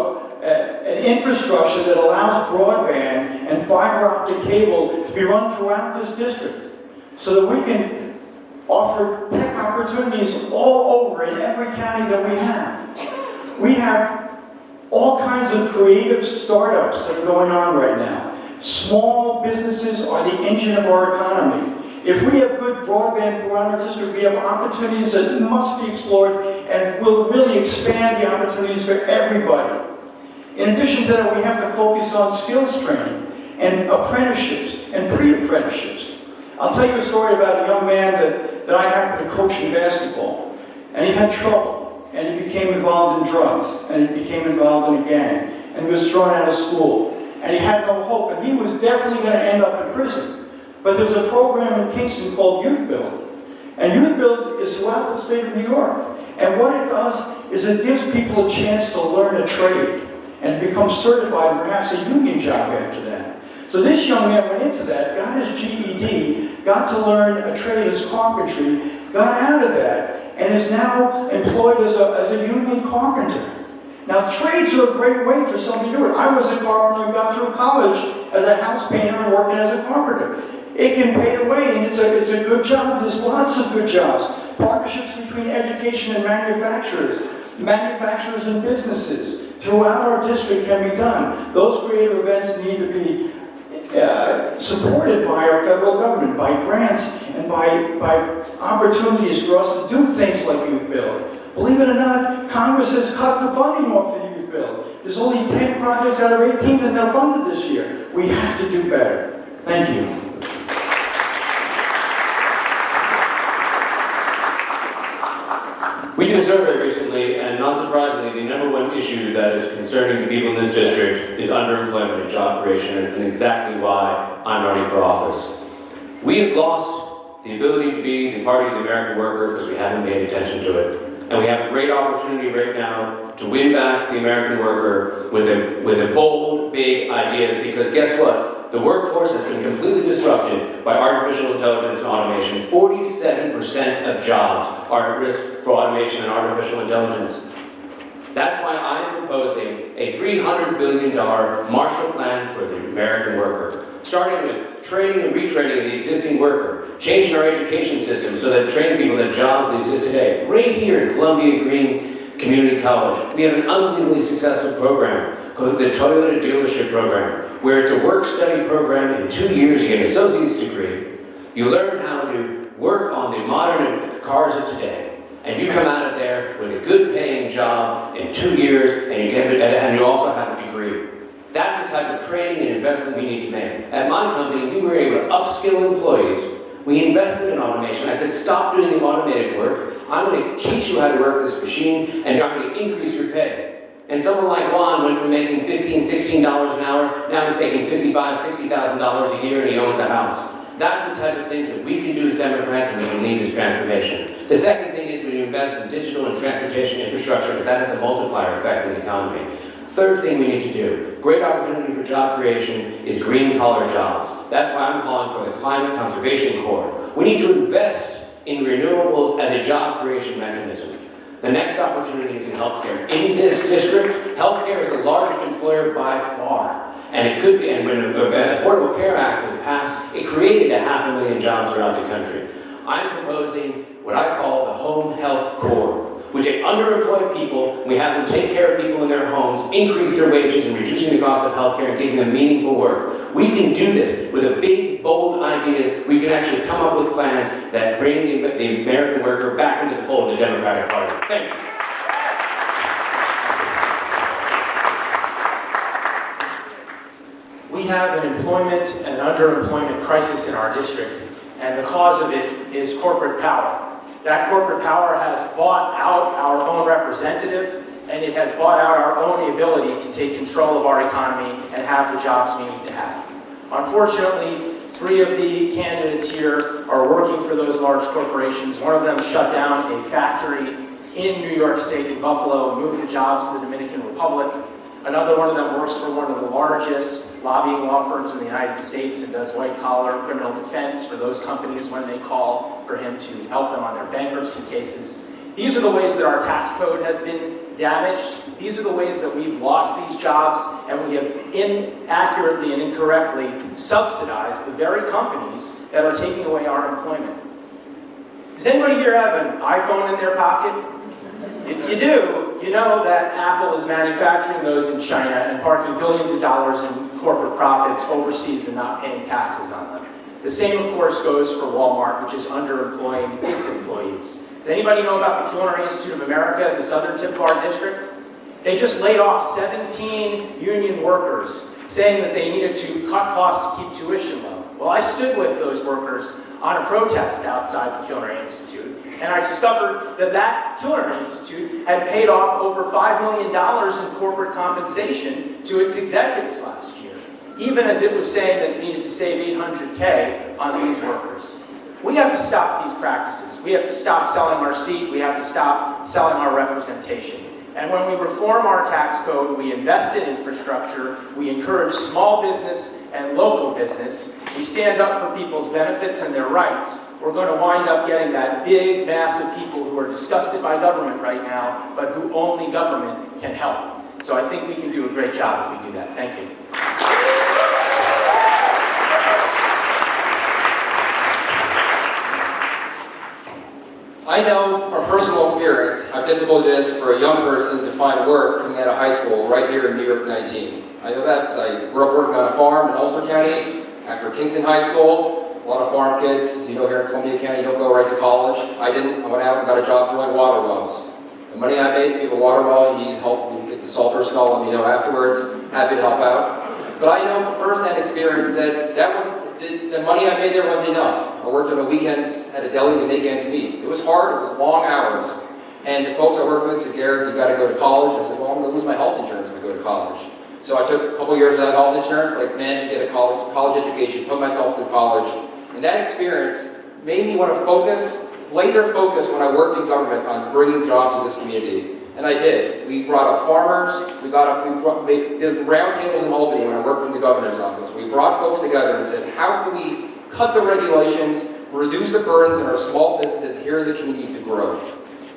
Speaker 6: an infrastructure that allows broadband and fiber optic cable to be run throughout this district so that we can offer tech opportunities all over in every county that we have. We have all kinds of creative startups that are going on right now. Small businesses are the engine of our economy. If we have good broadband throughout our district, we have opportunities that must be explored and will really expand the opportunities for everybody. In addition to that, we have to focus on skills training and apprenticeships and pre-apprenticeships. I'll tell you a story about a young man that I happened to coach in basketball, and he had trouble, and he became involved in drugs, and he became involved in a gang, and he was thrown out of school, and he had no hope, and he was definitely going to end up in prison. But there's a program in Kingston called Youth Build, and Youth Build is throughout the state of New York, and what it does is it gives people a chance to learn a trade and to become certified and perhaps a union job after that. So this young man went into that, got his GED, got to learn a trade as carpentry, got out of that, and is now employed as a union carpenter. Now, trades are a great way for somebody to do it. I was a carpenter, got through college as a house painter and working as a carpenter. It can pay the way, and it's a good job. There's lots of good jobs. Partnerships between education and manufacturers and businesses throughout our district can be done. Those creative events need to be supported by our federal government, by grants, and by opportunities for us to do things like Youth Build. Believe it or not, Congress has cut the funding off the Youth Build. There's only 10 projects out of 18 that are funded this year. We have to do better. Thank you.
Speaker 7: We did a survey recently, and not surprisingly, the number one issue that is concerning the people in this district is underemployment and job creation, and it's exactly why I'm running for office. We have lost the ability to be the party of the American worker because we haven't paid attention to it. And we have a great opportunity right now to win back the American worker with a bold, big ideas, because guess what? The workforce has been completely disrupted by artificial intelligence and automation. 47% of jobs are at risk for automation and artificial intelligence. That's why I'm proposing a $300 billion Marshall Plan for the American worker, starting with training and retraining the existing worker, changing our education system so that train people that jobs that exist today. Right here in Columbia Green Community College, we have an unbelievably successful program called the Toyota Dealership Program, where it's a work-study program. In 2 years, you get an associate's degree. You learn how to work on the modern cars of today, and you come out of there with a good-paying job in 2 years, and you also have a degree. That's the type of training and investment we need to make. At my company, we were able to upskill employees. We invested in automation. I said, stop doing the automated work. I'm going to teach you how to work this machine, and I'm going to increase your pay. And someone like Juan went from making $15, $16 an hour, now he's making $55,000, $60,000 a year, and he owns a house. That's the type of things that we can do as Democrats, and we can lead this transformation. The second thing is when you invest in digital and transportation infrastructure, because that has a multiplier effect in the economy. Third thing we need to do, great opportunity for job creation, is green-collar jobs. That's why I'm calling for the Climate Conservation Corps. We need to invest in renewables as a job creation mechanism. The next opportunity is in healthcare. In this district, healthcare is the largest employer by far. And it could be, and when the Affordable Care Act was passed, it created 500,000 jobs throughout the country. I'm proposing what I call the Home Health Corps. We take underemployed people, we have them take care of people in their homes, increase their wages, and reducing the cost of healthcare and giving them meaningful work. We can do this with a big, bold ideas. We can actually come up with plans that bring the American worker back into the fold of the Democratic Party. Thank you.
Speaker 2: We have an employment and underemployment crisis in our district, and the cause of it is corporate power. That corporate power has bought out our own representative, and it has bought out our own ability to take control of our economy and have the jobs we need to have. Unfortunately, 3 of the candidates here are working for those large corporations. One of them shut down a factory in New York State, in Buffalo, and moved the jobs to the Dominican Republic. Another one of them works for one of the largest lobbying law firms in the United States and does white-collar criminal defense for those companies when they call for him to help them on their bankruptcy cases. These are the ways that our tax code has been damaged. These are the ways that we've lost these jobs, and we have inaccurately and incorrectly subsidized the very companies that are taking away our employment. Does anybody here have an iPhone in their pocket? If you do, you know that Apple is manufacturing those in China and parking billions of dollars in corporate profits overseas and not paying taxes on them. The same, of course, goes for Walmart, which is underemploying its employees. Does anybody know about the Culinary Institute of America, the southern tip of our district? They just laid off 17 union workers, saying that they needed to cut costs to keep tuition low. Well, I stood with those workers on a protest outside the Culinary Institute, and I discovered that that Culinary Institute had paid off over $5 million in corporate compensation to its executives last year, even as it was saying that it needed to save $800K on these workers. We have to stop these practices. We have to stop selling our seat. We have to stop selling our representation. And when we reform our tax code, we invest in infrastructure, we encourage small business and local business, we stand up for people's benefits and their rights, we're going to wind up getting that big mass of people who are disgusted by government right now, but who only government can help. So I think we can do a great job if we do that. Thank you.
Speaker 3: I know from personal experience how difficult it is for a young person to find work coming out of high school right here in New York 19. I know that because I grew up working on a farm in Ulster County. After Kingston High School, a lot of farm kids, as you know here in Columbia County, don't go right to college. I didn't. I went out and got a job drilling water wells. The money I made, if you have a water well, you need help, you get the salters and all, let me know afterwards. Happy to help out. But I know from first-hand experience that the money I made there wasn't enough. I worked on the weekends at a deli to make ends meet. It was hard, it was long hours. And the folks I worked with said, Garrett, you got to go to college. I said, well, I'm going to lose my health insurance if I go to college. So I took a couple years without health insurance, but I managed to get a college education, put myself through college. And that experience made me want to laser focus when I worked in government on bringing jobs to this community. And I did. We brought up farmers, we did roundtables in Albany when I worked in the governor's office. We brought folks together and said, how can we cut the regulations, reduce the burdens in our small businesses here in the community to grow?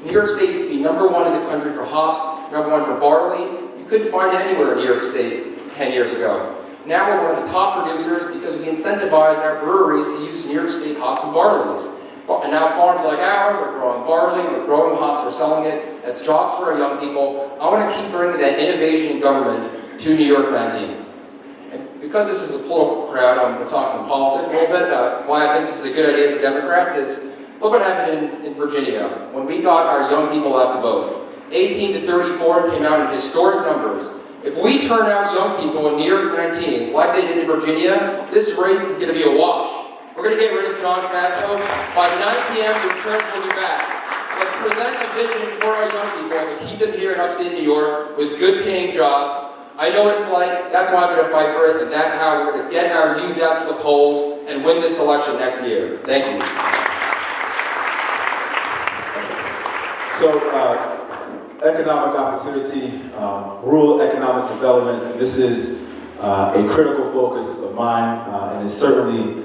Speaker 3: New York State used to be #1 in the country for hops, #1 for barley. You couldn't find it anywhere in New York State 10 years ago. Now we're one of the top producers because we incentivized our breweries to use New York State hops and barleys. And now farms like ours are growing barley, we're growing hops, we're selling it. That's jobs for our young people. I want to keep bringing that innovation in government to New York 19. And because this is a political crowd, I'm going to talk some politics a little bit about why I think this is a good idea for Democrats is, look what happened in Virginia when we got our young people out to vote. 18 to 34 came out in historic numbers. If we turn out young people in New York 19 like they did in Virginia, this race is going to be a wash. We're going to get rid of John Faso. By 9 p.m., the returns will be back. Let's present a vision for our young people to keep them here in upstate New York with good-paying jobs. I know what it's like. That's why I'm going to fight for it, and that's how we're going to get our youth out to the polls and win this election next year. Thank you.
Speaker 4: So, economic opportunity, rural economic development, this is a critical focus of mine, and it's certainly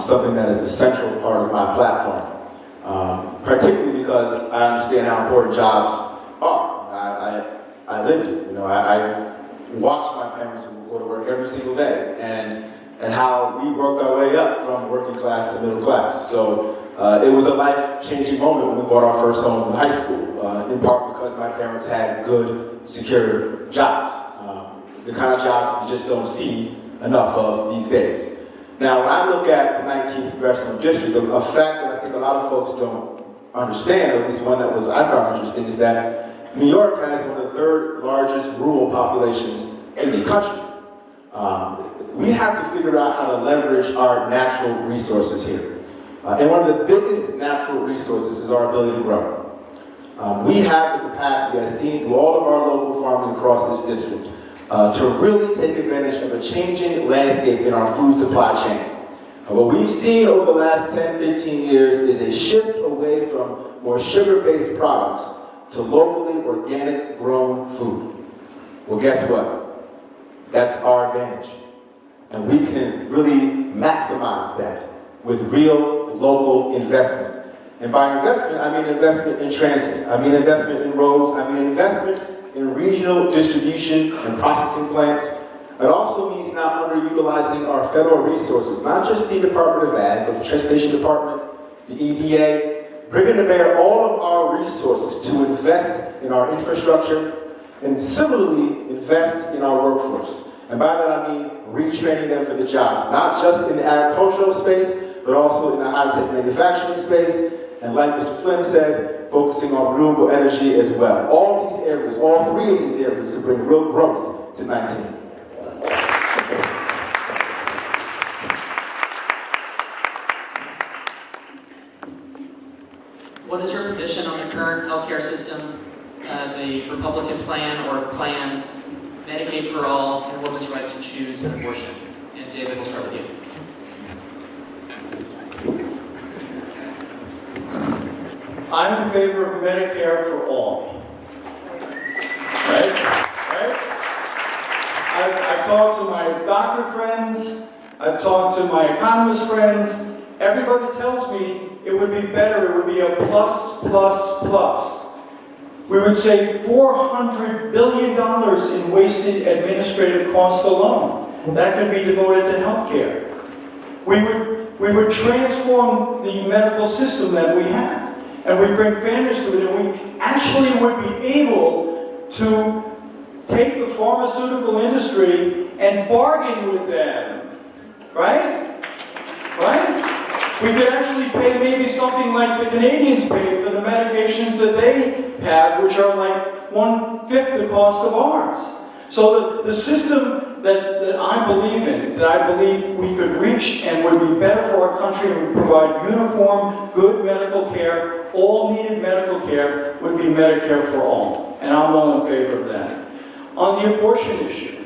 Speaker 4: something that is a central part of my platform. particularly because I understand how important jobs are. I lived it. You know, I watched my parents go to work every single day, and how we worked our way up from working class to middle class. So it was a life-changing moment when we bought our first home in high school, in part because my parents had good, secure jobs. The kind of jobs you just don't see enough of these days. Now, when I look at the 19th Congressional District, a fact that I think a lot of folks don't understand, or at least one that I found interesting, is that New York has one of the third largest rural populations in the country. We have to figure out how to leverage our natural resources here. And one of the biggest natural resources is our ability to grow. We have the capacity, as seen through all of our local farming across this district, to really take advantage of a changing landscape in our food supply chain. What we've seen over the last 10, 15 years is a shift away from more sugar-based products to locally organic grown food. Well, guess what? That's our advantage. And we can really maximize that with real local investment. And by investment, I mean investment in transit. I mean investment in roads. I mean investment in regional distribution and processing plants. It also means not underutilizing our federal resources, not just the Department of Ag, but the Transportation Department, the EPA, bringing to bear all of our resources to invest in our infrastructure and similarly invest in our workforce. And by that I mean retraining them for the jobs, not just in the agricultural space, but also in the high-tech manufacturing space, and like Mr. Flynn said, focusing on renewable energy as well. All these areas, all three of these areas could bring real growth to 19.
Speaker 9: What is your position on the current healthcare system, the Republican plan or plans, Medicaid for all, and women's right to choose an abortion? And David, we'll start with you.
Speaker 6: I'm in favor of Medicare for all. Right? I've talked to my doctor friends, I've talked to my economist friends. Everybody tells me it would be better, it would be a plus, plus, plus. We would save $400 billion in wasted administrative costs alone. That could be devoted to health care. We would transform the medical system that we have. And we bring fairness to it, and we actually would be able to take the pharmaceutical industry and bargain with them. Right? Right? We could actually pay maybe something like the Canadians pay for the medications that they have, which are like 1/5 the cost of ours. So the system that I believe in, that I believe we could reach and would be better for our country and would provide uniform, good medical care, all needed medical care, would be Medicare for all. And I'm all in favor of that. On the abortion issue,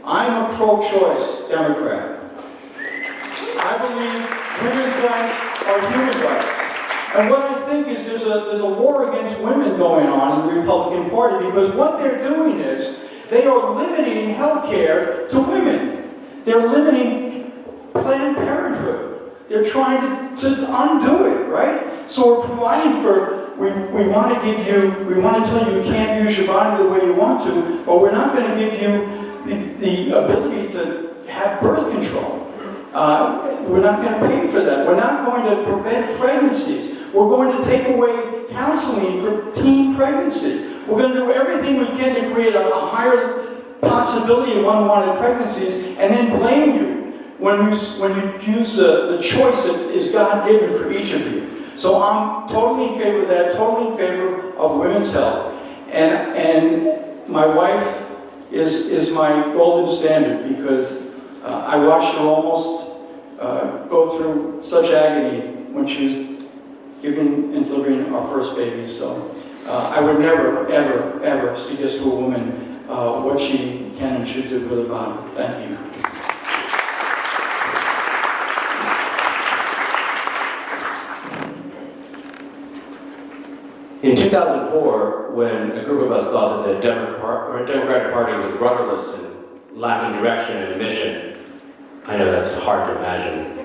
Speaker 6: I'm a pro-choice Democrat. I believe women's rights are human rights. And what I think is there's a war against women going on in the Republican Party, because what they're doing is they are limiting health care to women. They're limiting Planned Parenthood. They're trying to undo it, right? So we're providing for, we want to give you, we want to tell you you can't use your body the way you want to, but we're not going to give you the ability to have birth control. We're not going to pay for that. We're not going to prevent pregnancies. We're going to take away counseling for teen pregnancy. We're going to do everything we can to create a higher possibility of unwanted pregnancies, and then blame you when you use the choice that is God-given for each of you. So I'm totally in favor of that, totally in favor of women's health. And my wife is my golden standard, because I watched her almost go through such agony when she was giving and delivering our first baby. So I would never, ever, ever suggest to a woman what she can and should do with her body. Thank you.
Speaker 7: In 2004, when a group of us thought that the Democratic Party was rudderless and lacking direction and a mission, I know that's hard to imagine,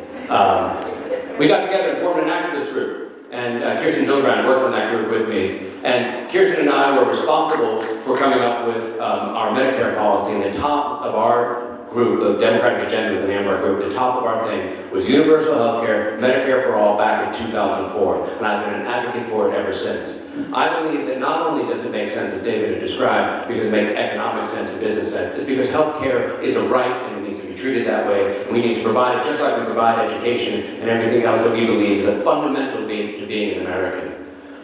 Speaker 7: we got together and formed an activist group. and Kirsten Hildebrand worked on that group with me. And Kirsten and I were responsible for coming up with our Medicare policy, and the top of our group, the Democratic agenda within the AMBAR group, the top of our thing was universal health care, Medicare for all, back in 2004, and I've been an advocate for it ever since. I believe that not only does it make sense, as David had described, because it makes economic sense and business sense, it's because health care is a right and it needs to be treated that way. We need to provide it just like we provide education and everything else that we believe is a fundamental to being an American.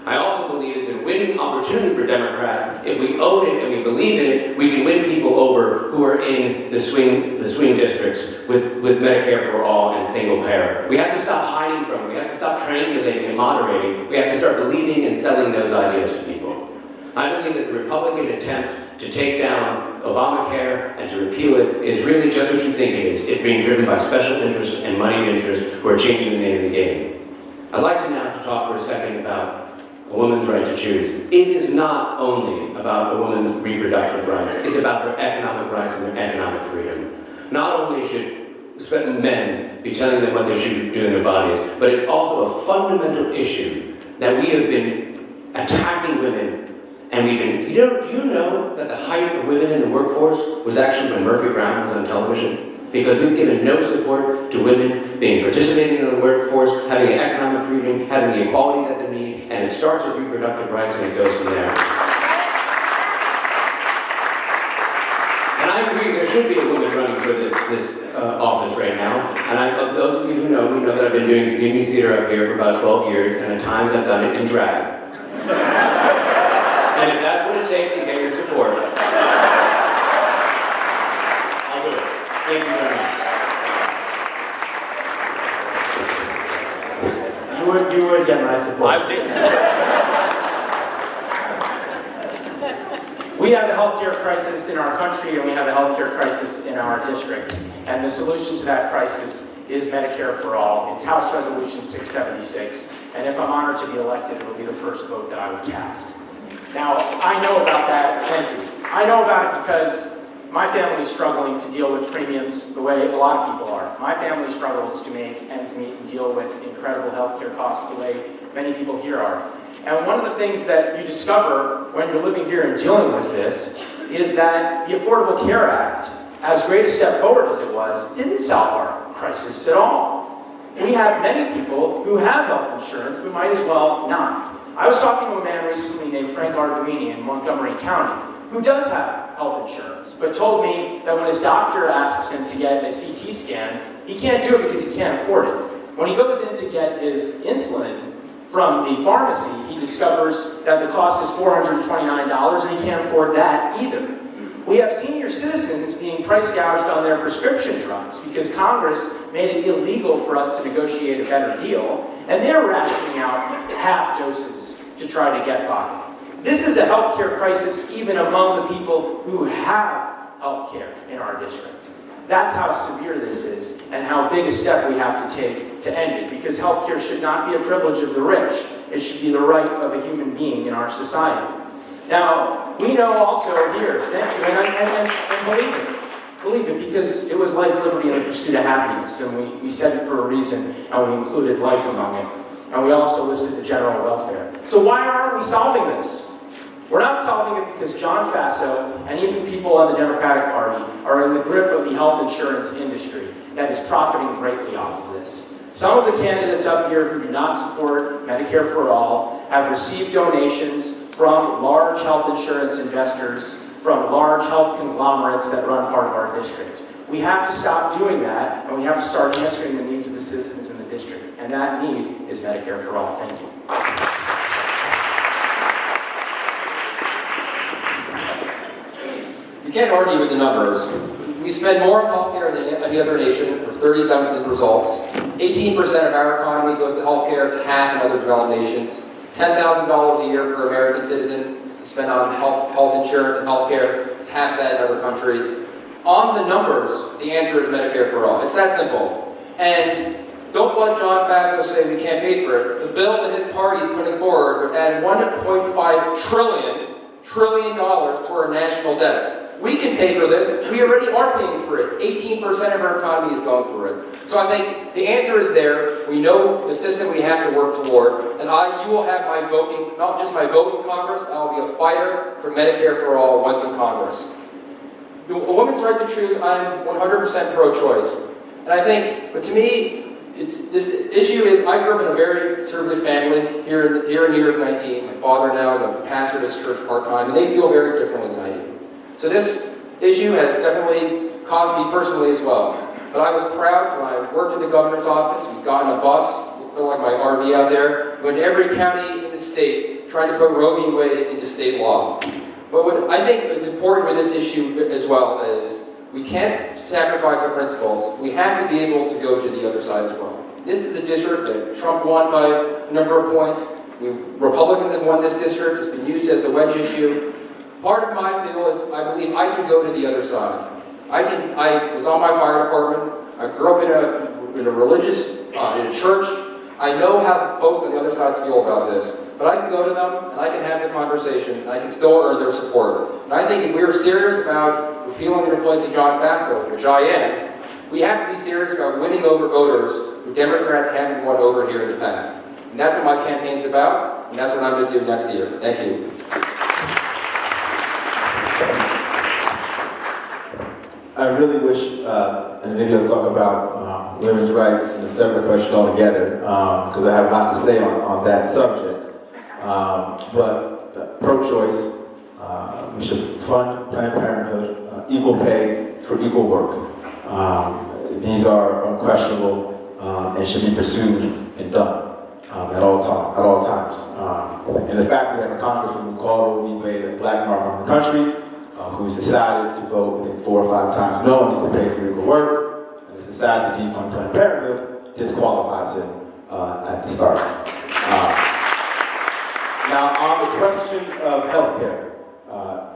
Speaker 7: I also believe it's a winning opportunity for Democrats. If we own it and we believe in it, we can win people over who are in the swing districts with Medicare for all and single payer. We have to stop hiding from it. We have to stop triangulating and moderating. We have to start believing and selling those ideas to people. I believe that the Republican attempt to take down Obamacare and to repeal it is really just what you think it is. It's being driven by special interest and moneyed interest who are changing the name of the game. I'd like to now talk for a second about a woman's right to choose. It is not only about a woman's reproductive rights, it's about their economic rights and their economic freedom. Not only should men be telling them what they should do in their bodies, but it's also a fundamental issue that we have been attacking women, and we've been, do you know that the height of women in the workforce was actually when Murphy Brown was on television? Because we've given no support to women participating in the workforce, having the economic freedom, having the equality that they need, and it starts with reproductive rights and it goes from there. And I agree there should be a woman running for this office right now. And those of you who know me know that I've been doing community theater up here for about 12 years, and at times I've done it in drag. And if that's what it takes to get your support, I'll do it. Thank you very much.
Speaker 2: You would get my support. We have a healthcare crisis in our country, and we have a healthcare crisis in our district. And the solution to that crisis is Medicare for all. It's House Resolution 676. And if I'm honored to be elected, it will be the first vote that I would cast. Now, I know about that. Thank you. I know about it because my family is struggling to deal with premiums the way a lot of people are. My family struggles to make ends meet and deal with incredible healthcare costs the way many people here are. And one of the things that you discover when you're living here and dealing with this is that the Affordable Care Act, as great a step forward as it was, didn't solve our crisis at all. We have many people who have health insurance but might as well not. I was talking to a man recently named Frank Arduini in Montgomery County who does have health insurance, but told me that when his doctor asks him to get a CT scan, he can't do it because he can't afford it. When he goes in to get his insulin from the pharmacy, he discovers that the cost is $429 and he can't afford that either. We have senior citizens being price gouged on their prescription drugs because Congress made it illegal for us to negotiate a better deal, and they're rationing out half doses to try to get by. This is a healthcare crisis even among the people who have healthcare in our district. That's how severe this is and how big a step we have to take to end it, because healthcare should not be a privilege of the rich. It should be the right of a human being in our society. Now, we know also here, thank you, and believe it, because it was life, liberty, and the pursuit of happiness, and we said it for a reason, and we included life among it. And we also listed the general welfare. So why aren't we solving this? We're not solving it because John Faso and even people on the Democratic Party are in the grip of the health insurance industry that is profiting greatly off of this. Some of the candidates up here who do not support Medicare for all have received donations from large health insurance investors, from large health conglomerates that run part of our district. We have to stop doing that, and we have to start answering the needs of the citizens in the district. And that need is Medicare for all. Thank you.
Speaker 3: You can't argue with the numbers. We spend more on healthcare than any other nation. We're 37th in results. 18% of our economy goes to healthcare. It's half in other developed nations. $10,000 a year per American citizen is spent on health insurance and healthcare. It's half that in other countries. On the numbers, the answer is Medicare for all. It's that simple. And don't let John Faso say we can't pay for it. The bill that his party is putting forward would add $1.5 trillion to our national debt. we can pay for this. We already are paying for it. 18% of our economy is going for it. So I think the answer is there. We know the system we have to work toward. And you will have my voting, not just my vote in Congress, I will be a fighter for Medicare for all once in Congress. A woman's right to choose, I'm 100% pro-choice. And I think, but to me, this issue is, I grew up in a very conservative family here in New York 19. My father now is a pastor at this church part-time, and they feel very differently than I do. So this issue has definitely caused me personally as well. But I was proud when I worked in the governor's office. We got in a bus, looked like my RV out there, went to every county in the state, trying to put Roe v. Wade into state law. But what I think is important with this issue as well is we can't sacrifice our principles. We have to be able to go to the other side as well. This is a district that Trump won by a number of points. Republicans have won this district. It's been used as a wedge issue. Part of my appeal is I believe I can go to the other side. I was on my fire department. I grew up in a religious, in a church. I know how folks on the other side feel about this. But I can go to them, and I can have the conversation, and I can still earn their support. And I think if we are serious about repealing and replacing John Faso, which I am, we have to be serious about winning over voters who Democrats haven't won over here in the past. And that's what my campaign's about, and that's what I'm going to do next year. Thank you.
Speaker 4: I really wish, and maybe I'll talk about women's rights in a separate question altogether, because I have a lot to say on that subject. But pro-choice, we should fund Planned Parenthood, equal pay for equal work. These are unquestionable and should be pursued and done at all times. And the fact we have a congressman who called Roe v. Wade a black mark on the country, who's decided to vote, I think, 4 or 5 times no on equal pay for equal work, and has decided to defund Planned Parenthood, disqualifies him at the start. Now, on the question of healthcare,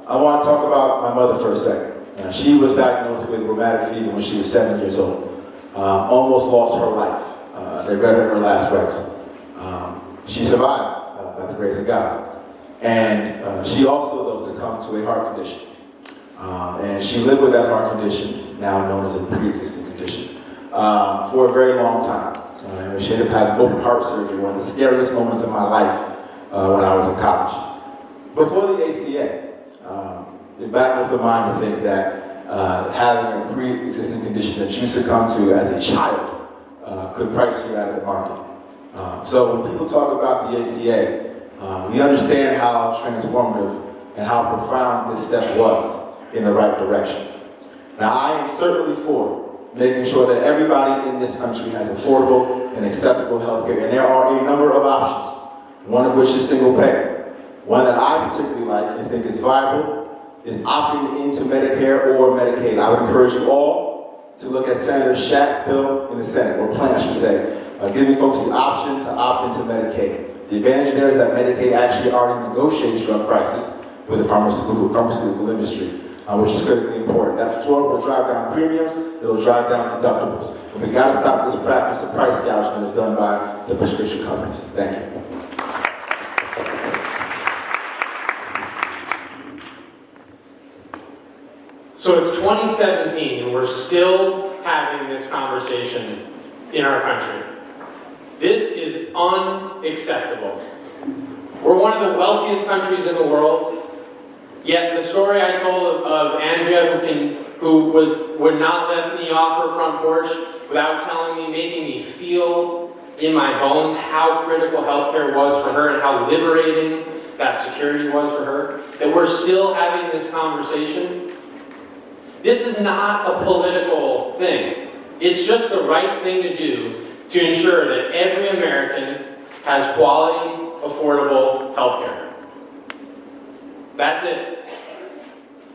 Speaker 4: I want to talk about my mother for a second. She was diagnosed with rheumatic fever when she was 7 years old. Almost lost her life. They read her last rites. She survived by the grace of God. And she also, though, succumbed to a heart condition. And she lived with that heart condition, now known as a pre-existing condition, for a very long time. She ended up having open heart surgery, one of the scariest moments of my life when I was in college. Before the ACA, it baffles the mind to think that having a pre-existing condition that you succumb to as a child could price you out of the market. So when people talk about the ACA, we understand how transformative and how profound this step was in the right direction. Now, I am certainly for making sure that everybody in this country has affordable and accessible health care, and there are a number of options, one of which is single payer. One that I particularly like and think is viable is opting into Medicare or Medicaid. I would encourage you all to look at Senator Schatz's bill in the Senate, or plan, I should say, giving folks the option to opt into Medicaid. The advantage there is that Medicaid actually already negotiates drug prices with the pharmaceutical industry, which is critically important. That floor will drive down premiums, it'll drive down deductibles. But we've got to stop this practice of price gouging that is done by the prescription companies. Thank you.
Speaker 5: So it's 2017 and we're still having this conversation in our country. This is unacceptable. We're one of the wealthiest countries in the world, yet the story I told of Andrea who would not let me off her front porch without telling me, making me feel in my bones how critical healthcare was for her and how liberating that security was for her, that we're still having this conversation. This is not a political thing. It's just the right thing to do to ensure that every American has quality, affordable health care. That's it.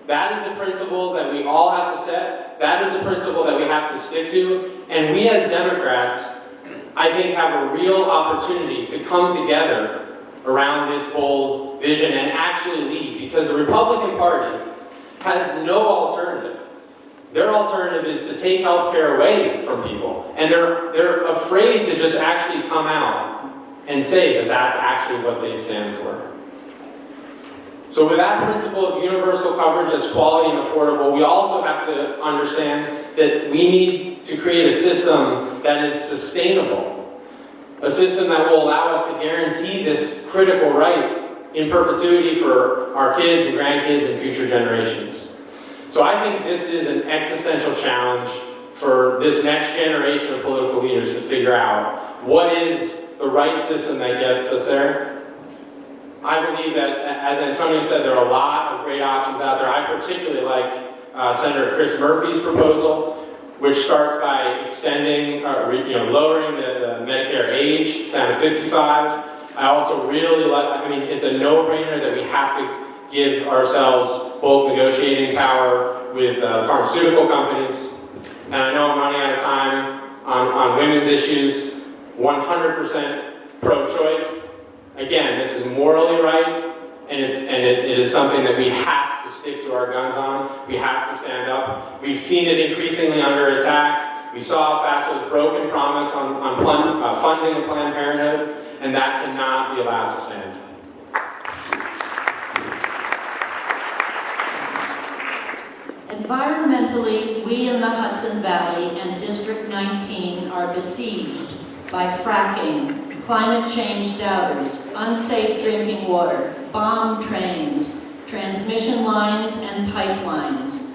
Speaker 5: That is the principle that we all have to set. That is the principle that we have to stick to. And we as Democrats, I think, have a real opportunity to come together around this bold vision and actually lead, because the Republican Party has no alternative. Their alternative is to take health care away from people. And they're afraid to just actually come out and say that that's actually what they stand for. So with that principle of universal coverage that's quality and affordable, we also have to understand that we need to create a system that is sustainable. A system that will allow us to guarantee this critical right in perpetuity for our kids and grandkids and future generations. So I think this is an existential challenge for this next generation of political leaders to figure out what is the right system that gets us there. I believe that, as Antonio said, there are a lot of great options out there. I particularly like Senator Chris Murphy's proposal, which starts by extending, lowering the Medicare age down to 55. I also really like, it's a no-brainer that we have to give ourselves both negotiating power with pharmaceutical companies. And I know I'm running out of time on women's issues. 100% pro-choice. Again, this is morally right, and it is something that we have to stick to our guns on. We have to stand up. We've seen it increasingly under attack. We saw Faso's broken promise on funding of Planned Parenthood, and that cannot be allowed to stand.
Speaker 8: Environmentally, we in the Hudson Valley and District 19 are besieged by fracking, climate change doubters, unsafe drinking water, bomb trains, transmission lines, and pipelines.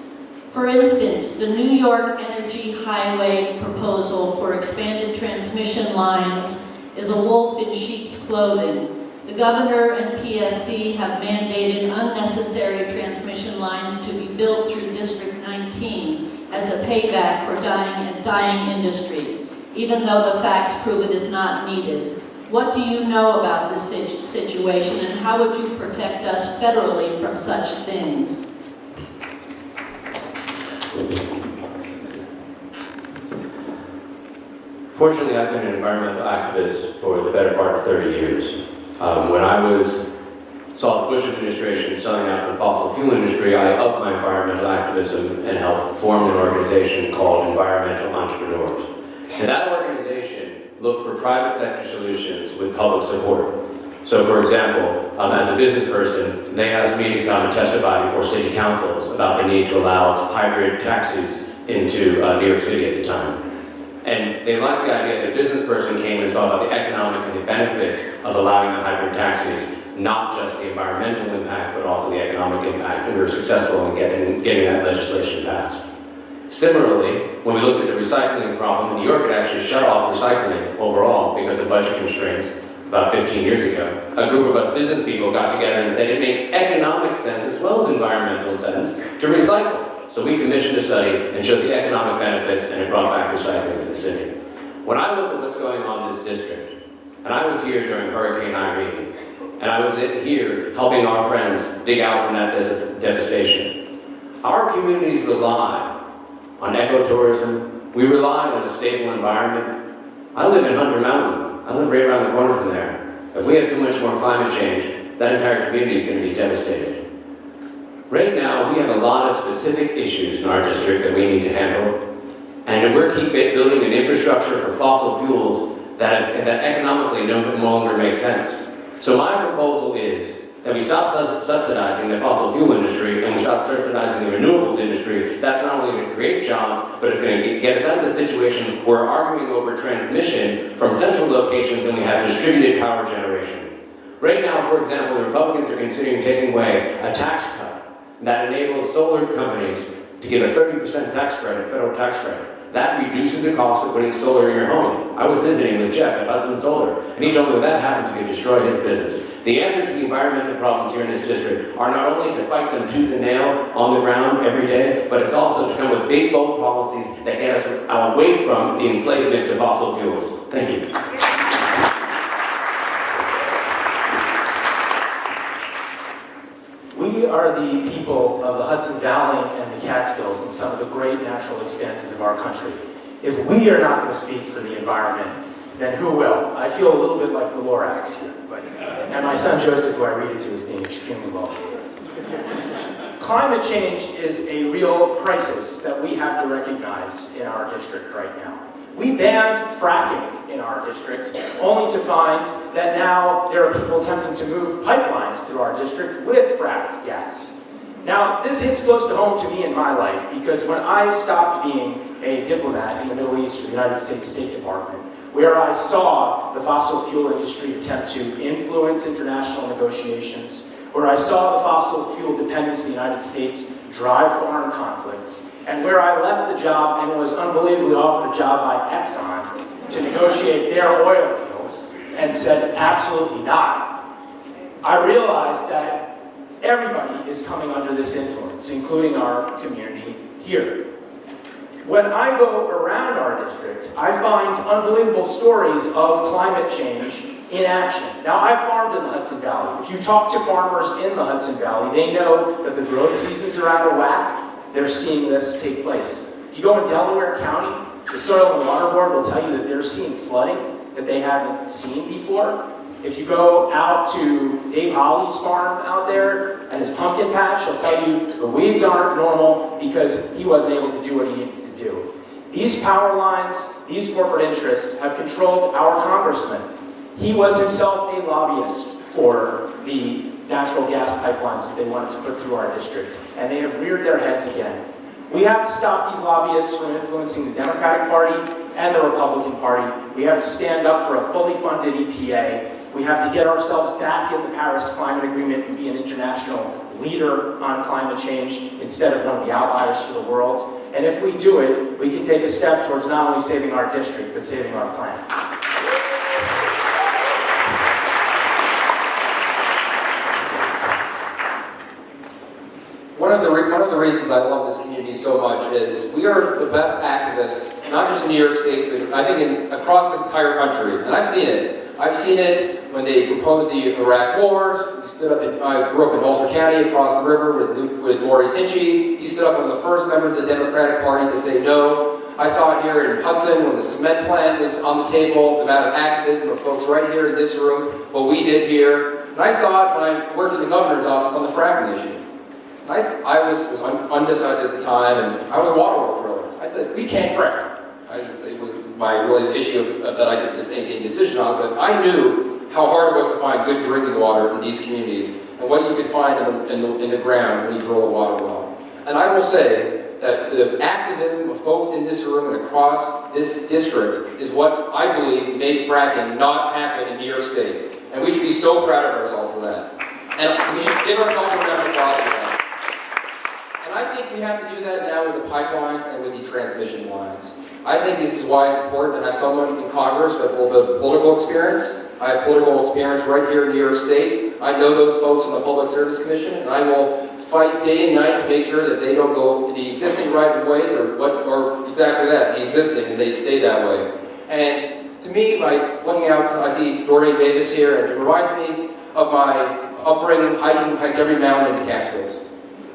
Speaker 8: For instance, the New York Energy Highway proposal for expanded transmission lines is a wolf in sheep's clothing. The governor and PSC have mandated unnecessary transmission lines to be built through District 19 as a payback for dying industry, even though the facts prove it is not needed. What do you know about this situation, and how would you protect us federally from such things?
Speaker 7: Fortunately, I've been an environmental activist for the better part of 30 years. When I saw the Bush administration selling out the fossil fuel industry, I upped my environmental activism and helped form an organization called Environmental Entrepreneurs. And that organization looked for private sector solutions with public support. So for example, as a business person, they asked me to come and testify before city councils about the need to allow hybrid taxis into New York City at the time. And they liked the idea that a business person came and saw about the economic and the benefits of allowing the hybrid taxis, not just the environmental impact, but also the economic impact, and we were successful in getting that legislation passed. Similarly, when we looked at the recycling problem, in New York it actually shut off recycling overall because of budget constraints about 15 years ago. A group of us business people got together and said it makes economic sense as well as environmental sense to recycle. So we commissioned a study and showed the economic benefits, and it brought back recycling to the city. When I look at what's going on in this district, and I was here during Hurricane Irene, and I was here helping our friends dig out from that devastation. Our communities rely on ecotourism. We rely on a stable environment. I live in Hunter Mountain. I live right around the corner from there. If we have too much more climate change, that entire community is going to be devastated. Right now, we have a lot of specific issues in our district that we need to handle, and we're building an infrastructure for fossil fuels that economically no longer makes sense. So my proposal is that we stop subsidizing the fossil fuel industry and we stop subsidizing the renewables industry. That's not only going to create jobs, but it's going to get us out of the situation where we're arguing over transmission from central locations and we have distributed power generation. Right now, for example, the Republicans are considering taking away a tax cut that enables solar companies to give a 30% tax credit, federal tax credit. That reduces the cost of putting solar in your home. I was visiting with Jeff at Hudson Solar, and he told me when that happens, we could destroy his business. The answer to the environmental problems here in this district are not only to fight them tooth and nail on the ground every day, but it's also to come with big, bold policies that get us away from the enslavement to fossil fuels. Thank you.
Speaker 2: We are the people of the Hudson Valley and the Catskills and some of the great natural expanses of our country. If we are not going to speak for the environment, then who will? I feel a little bit like the Lorax here, and my son Joseph, who I read it to, is being extremely well. Climate change is a real crisis that we have to recognize in our district right now. We banned fracking in our district, only to find that now there are people attempting to move pipelines through our district with fracked gas. Now, this hits close to home to me in my life, because when I stopped being a diplomat in the Middle East for the United States State Department, where I saw the fossil fuel industry attempt to influence international negotiations, where I saw the fossil fuel dependence of the United States drive foreign conflicts, and where I left the job and was unbelievably offered a job by Exxon to negotiate their oil deals, and said absolutely not, I realized that everybody is coming under this influence, including our community here. When I go around our district, I find unbelievable stories of climate change in action. Now, I farmed in the Hudson Valley. If you talk to farmers in the Hudson Valley, they know that the growth seasons are out of whack. They're seeing this take place. If you go in Delaware County, the Soil and Water Board will tell you that they're seeing flooding that they haven't seen before. If you go out to Dave Holly's farm out there and his pumpkin patch, he'll tell you the weeds aren't normal because he wasn't able to do what he needs to do. These power lines, these corporate interests have controlled our congressman. He was himself a lobbyist for the natural gas pipelines that they wanted to put through our district, and they have reared their heads again. We have to stop these lobbyists from influencing the Democratic Party and the Republican Party. We have to stand up for a fully funded EPA. We have to get ourselves back in the Paris Climate Agreement and be an international leader on climate change instead of one of the outliers for the world. And if we do it, we can take a step towards not only saving our district, but saving our planet.
Speaker 3: One of the reasons I love this community so much is we are the best activists, not just in New York State, but I think across the entire country. And I've seen it. I've seen it when they proposed the Iraq War. We stood up I grew up in Ulster County across the river with Maurice Hinchy. He stood up one of the first members of the Democratic Party to say no. I saw it here in Hudson when the cement plant was on the table, the amount of activism of folks right here in this room, what we did here. And I saw it when I worked in the governor's office on the fracking issue. I was undecided at the time, and I was a water well driller. I said, we can't frack. I didn't say it was my really issue that I could just make a decision on, but I knew how hard it was to find good drinking water in these communities and what you could find in the ground when you drill a water well. And I will say that the activism of folks in this room and across this district is what I believe made fracking not happen in New York State. And we should be so proud of ourselves for that. And we should give ourselves a round of applause for that. And I think we have to do that now with the pipelines and with the transmission lines. I think this is why it's important to have someone in Congress with a little bit of political experience. I have political experience right here in New York State. I know those folks on the Public Service Commission, and I will fight day and night to make sure that they don't go the existing right-of-ways or exactly that, the existing, and they stay that way. And to me, like looking out, I see Doreen Davis here, and it reminds me of my upbringing, hiked every mountain in the Catskills.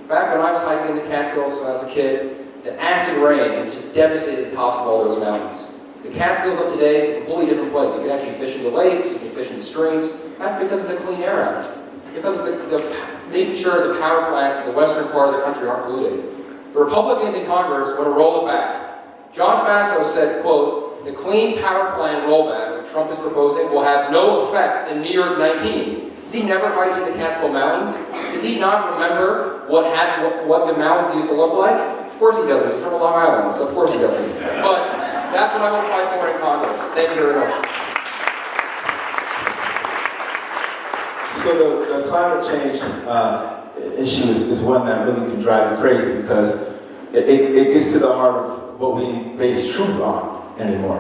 Speaker 3: Back when I was hiking in the Catskills when I was a kid, the acid rain had just devastated the tops of all those mountains. The Catskills of today is a completely different place. You can actually fish in the lakes, you can fish in the streams. That's because of the Clean Air Act. Because of making sure the power plants in the western part of the country aren't polluted. The Republicans in Congress want to roll it back. John Faso said, quote, the Clean Power Plan rollback that Trump is proposing will have no effect in New York 19. Does he never hike in the Catskill Mountains? Does he not remember what the mountains used to look like? Of course he doesn't. He's from Long Island, so of course he doesn't. But that's what I will fight for in Congress. Thank you very much.
Speaker 4: So the climate change issue is one that really can drive you crazy because it gets to the heart of what we base truth on anymore.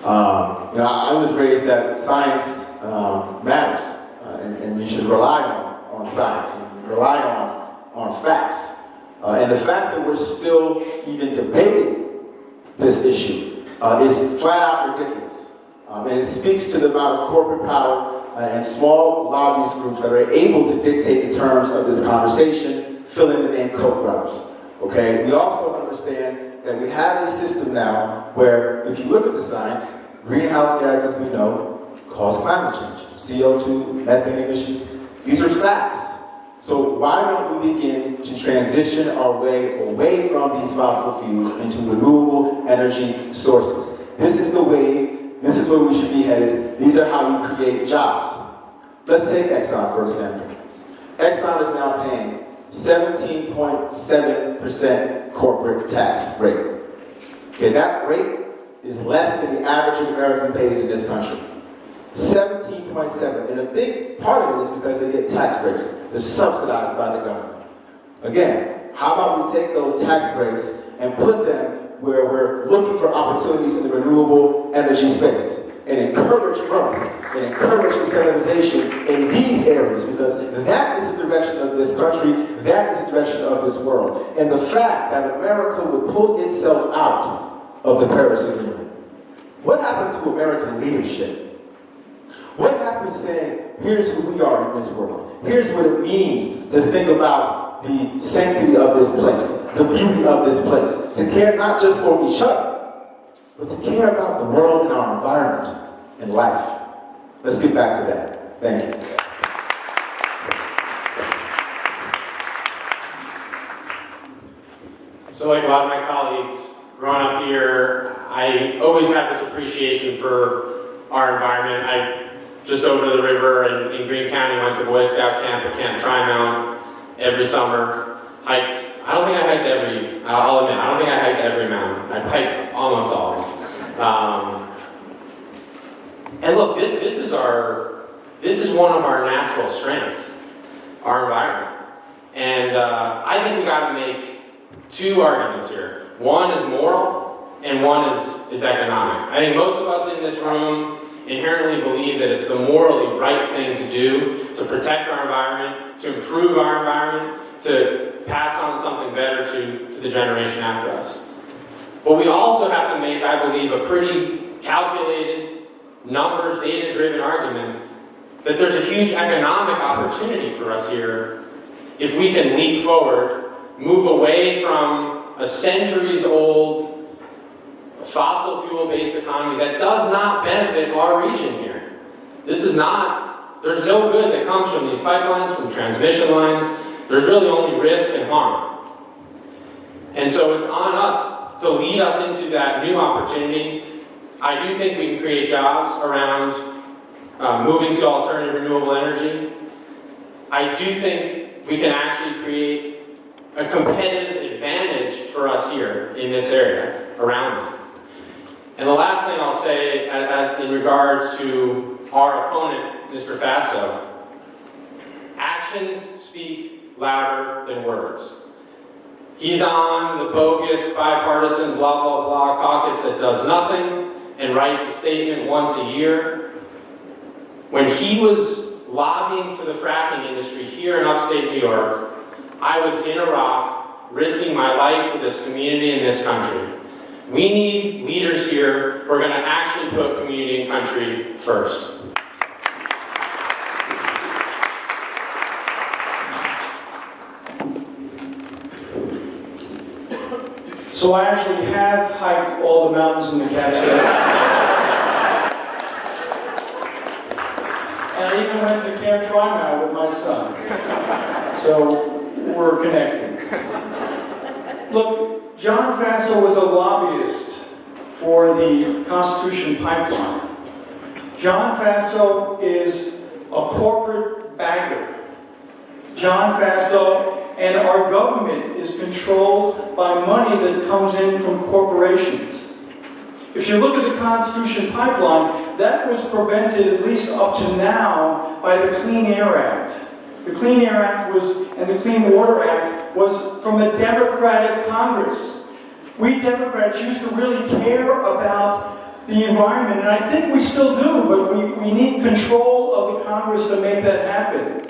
Speaker 4: I was raised that science matters, and you should rely on science, and rely on facts. And the fact that we're still even debating this issue is flat out ridiculous. And it speaks to the amount of corporate power and small lobbyist groups that are able to dictate the terms of this conversation, fill in the name Koch brothers. Okay? We also understand that we have a system now where, if you look at the science, greenhouse gases, we know, cause climate change. CO2, methane emissions, these are facts. So why don't we begin to transition our way away from these fossil fuels into renewable energy sources? This is the way, this is where we should be headed. These are how we create jobs. Let's take Exxon, for example. Exxon is now paying 17.7% corporate tax rate. Okay, that rate is less than the average American pays in this country. 17.7, and a big part of it is because they get tax breaks. They're subsidized by the government. Again, how about we take those tax breaks and put them where we're looking for opportunities in the renewable energy space and encourage growth and encourage incentivization in these areas, because that is the direction of this country, that is the direction of this world. And the fact that America would pull itself out of the Paris Agreement. What happens to American leadership? What happens saying, here's who we are in this world. Here's what it means to think about the sanctity of this place, the beauty of this place, to care not just for each other, but to care about the world and our environment and life. Let's get back to that. Thank you.
Speaker 5: So like a lot of my colleagues, growing up here, I always had this appreciation for our environment. I just over the river in Greene County went to Boy Scout camp at Camp Tri-Mount every summer. Hiked, I'll admit, I don't think I hiked every mountain. I hiked almost all of them. And look, this is one of our natural strengths, our environment. And I think we got to make two arguments here. One is moral, and one is economic. I think most of us in this room inherently believe that it's the morally right thing to do to protect our environment, to improve our environment, to pass on something better to the generation after us. But we also have to make, I believe, a pretty calculated, numbers, data-driven argument that there's a huge economic opportunity for us here if we can leap forward, move away from a centuries-old fossil fuel-based economy that does not benefit our region here. There's no good that comes from these pipelines, from transmission lines. There's really only risk and harm. And so it's on us to lead us into that new opportunity. I do think we can create jobs around moving to alternative renewable energy. I do think we can actually create a competitive advantage for us here in this area around it. And the last thing I'll say in regards to our opponent, Mr. Faso, actions speak louder than words. He's on the bogus, bipartisan, blah, blah, blah caucus that does nothing and writes a statement once a year. When he was lobbying for the fracking industry here in upstate New York, I was in Iraq, risking my life for this community and this country. We need leaders here who are going to actually put community and country first.
Speaker 6: So I actually have hiked all the mountains in the Catskills. And I even went to Camp Tri-Mount with my son. So we're connected. Look, John Faso was a lobbyist for the Constitution pipeline. John Faso is a corporate bagger. John Faso and our government is controlled by money that comes in from corporations. If you look at the Constitution pipeline, that was prevented, at least up to now, by the Clean Air Act. The Clean Air Act and the Clean Water Act was from a Democratic Congress. We Democrats used to really care about the environment, and I think we still do, but we need control of the Congress to make that happen.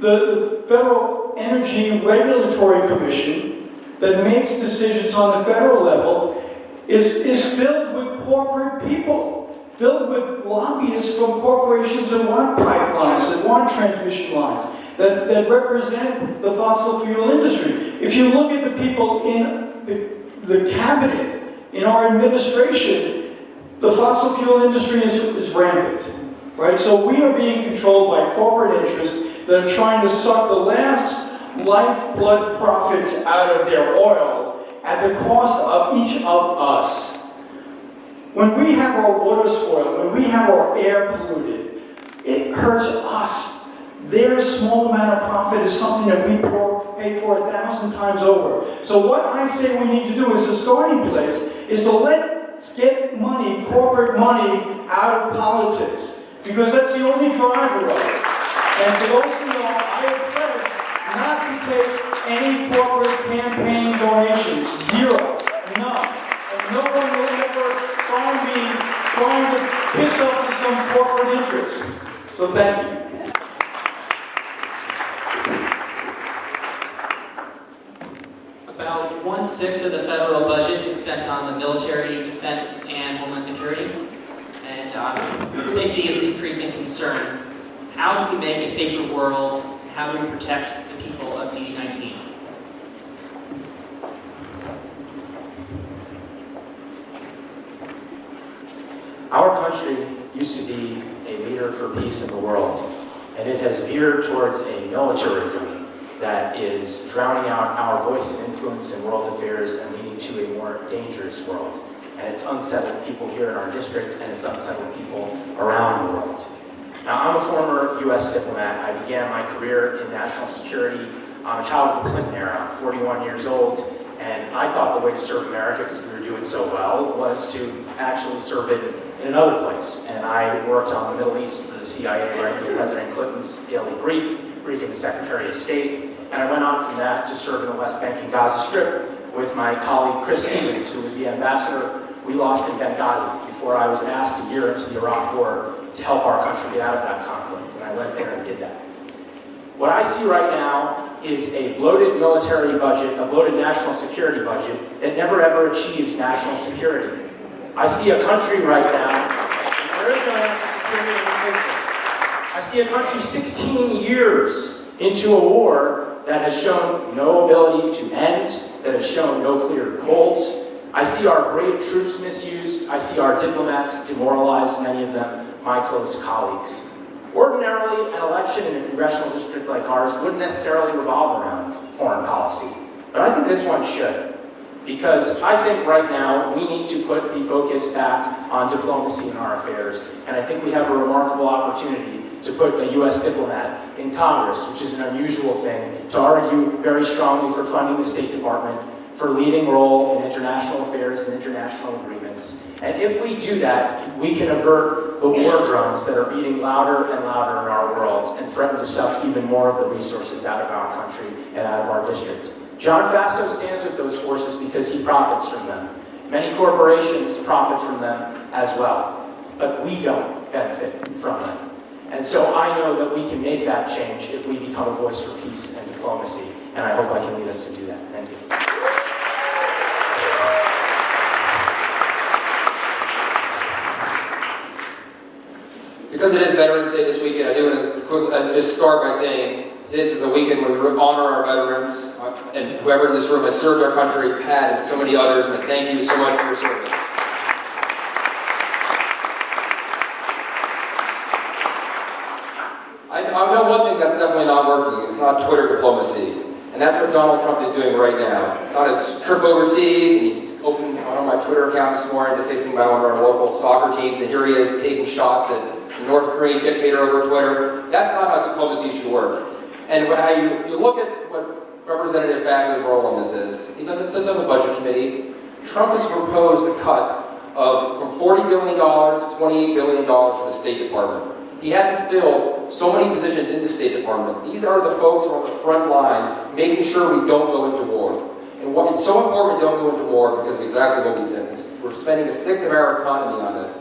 Speaker 6: The Federal Energy Regulatory Commission that makes decisions on the federal level is filled with corporate people, filled with lobbyists from corporations that want pipelines, that want transmission lines, that represent the fossil fuel industry. If you look at the people in the cabinet, in our administration, the fossil fuel industry is rampant, right? So we are being controlled by corporate interests that are trying to suck the last lifeblood profits out of their oil at the cost of each of us. When we have our water spoiled, when we have our air polluted, it hurts us. Their small amount of profit is something that we pay for 1,000 times over. So what I say we need to do as a starting place is to let's get money, corporate money, out of politics. Because that's the only driver of it. And for those who know, I have pledged not to take any corporate campaign donations. Zero. None. And no one will ever find me trying to kiss up to some corporate interest. So thank you.
Speaker 9: About 1/6 of the federal budget is spent on the military, defense, and homeland security. And safety is an increasing concern. How do we make a safer world? How do we protect the people of CD19?
Speaker 2: Our country used to be a leader for peace in the world, and it has veered towards a militarism that is drowning out our voice and influence in world affairs and leading to a more dangerous world. And it's unsettled people here in our district, and it's unsettled people around the world. Now, I'm a former U.S. diplomat. I began my career in national security. I'm a child of the Clinton era. I'm 41 years old, and I thought the way to serve America, because we were doing so well, was to actually serve it in another place. And I worked on the Middle East for the CIA right through President Clinton's daily briefing the Secretary of State. And I went on from that to serve in the West Bank and Gaza Strip with my colleague Chris Stevens, who was the ambassador we lost in Benghazi before I was asked a year into the Iraq War to help our country get out of that conflict. And I went there and did that. What I see right now is a bloated military budget, a bloated national security budget that never ever achieves national security. I see a country right now, and there is no national security in the picture. I see a country 16 years into a war that has shown no ability to end, that has shown no clear goals. I see our brave troops misused. I see our diplomats demoralized, many of them my close colleagues. Ordinarily, an election in a congressional district like ours wouldn't necessarily revolve around foreign policy, but I think this one should. Because I think right now we need to put the focus back on diplomacy in our affairs, and I think we have a remarkable opportunity to put a U.S. diplomat in Congress, which is an unusual thing, to argue very strongly for funding the State Department, for leading role in international affairs and international agreements. And if we do that, we can avert the war drums that are beating louder and louder in our world and threaten to suck even more of the resources out of our country and out of our district. John Faso stands with those forces because he profits from them. Many corporations profit from them as well, but we don't benefit from them. And so I know that we can make that change if we become a voice for peace and diplomacy, and I hope I can lead us to do that. Thank you.
Speaker 3: Because it is Veterans Day this weekend, I do want to just start by saying this is a weekend where we honor our veterans, and whoever in this room has served our country, Pat, and so many others, and thank you so much for your service. I know one thing that's definitely not working. It's not Twitter diplomacy. And that's what Donald Trump is doing right now. It's on his trip overseas, and he's opened on my Twitter account this morning to say something about one of our local soccer teams, and here he is taking shots at the North Korean dictator over Twitter. That's not how diplomacy should work. And how you look at what Representative Faso's role in this is. He sits on the Budget Committee. Trump has proposed a cut from $40 billion to $28 billion for the State Department. He hasn't filled so many positions in the State Department. These are the folks who are on the front line, making sure we don't go into war. And what is so important we don't go into war because of exactly what we said. We're spending a sixth of our economy on it.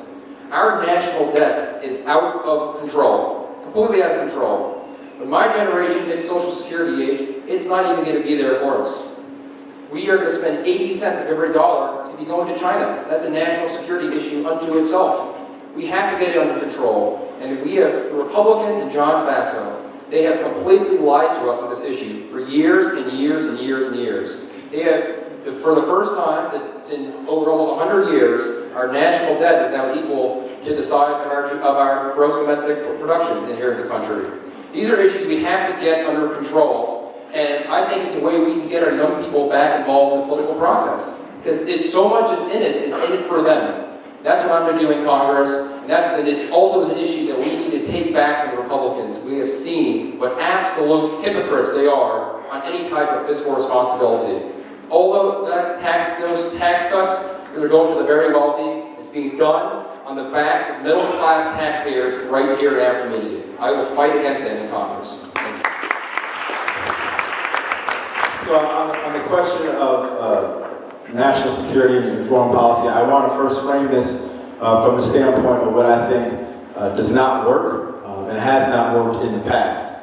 Speaker 3: Our national debt is out of control, completely out of control. When my generation hits Social Security age, it's not even going to be there for us. We are going to spend 80 cents of every dollar that's going to be going to China. That's a national security issue unto itself. We have to get it under control. And we have, the Republicans and John Faso, they have completely lied to us on this issue for years and years and years and years. They have, for the first time in over almost 100 years, our national debt is now equal to the size of our gross domestic production here in the country. These are issues we have to get under control, and I think it's a way we can get our young people back involved in the political process, because it's so much in it is in it for them. That's what I'm going to do in Congress, and it also is an issue that we need to take back from the Republicans. We have seen what absolute hypocrites they are on any type of fiscal responsibility. Although those tax cuts that are going to the very wealthy is being done on the backs of middle-class taxpayers right here in our community. I will fight against that in Congress.
Speaker 4: So on the question of national security and foreign policy, I want to first frame this from the standpoint of what I think does not work and has not worked in the past.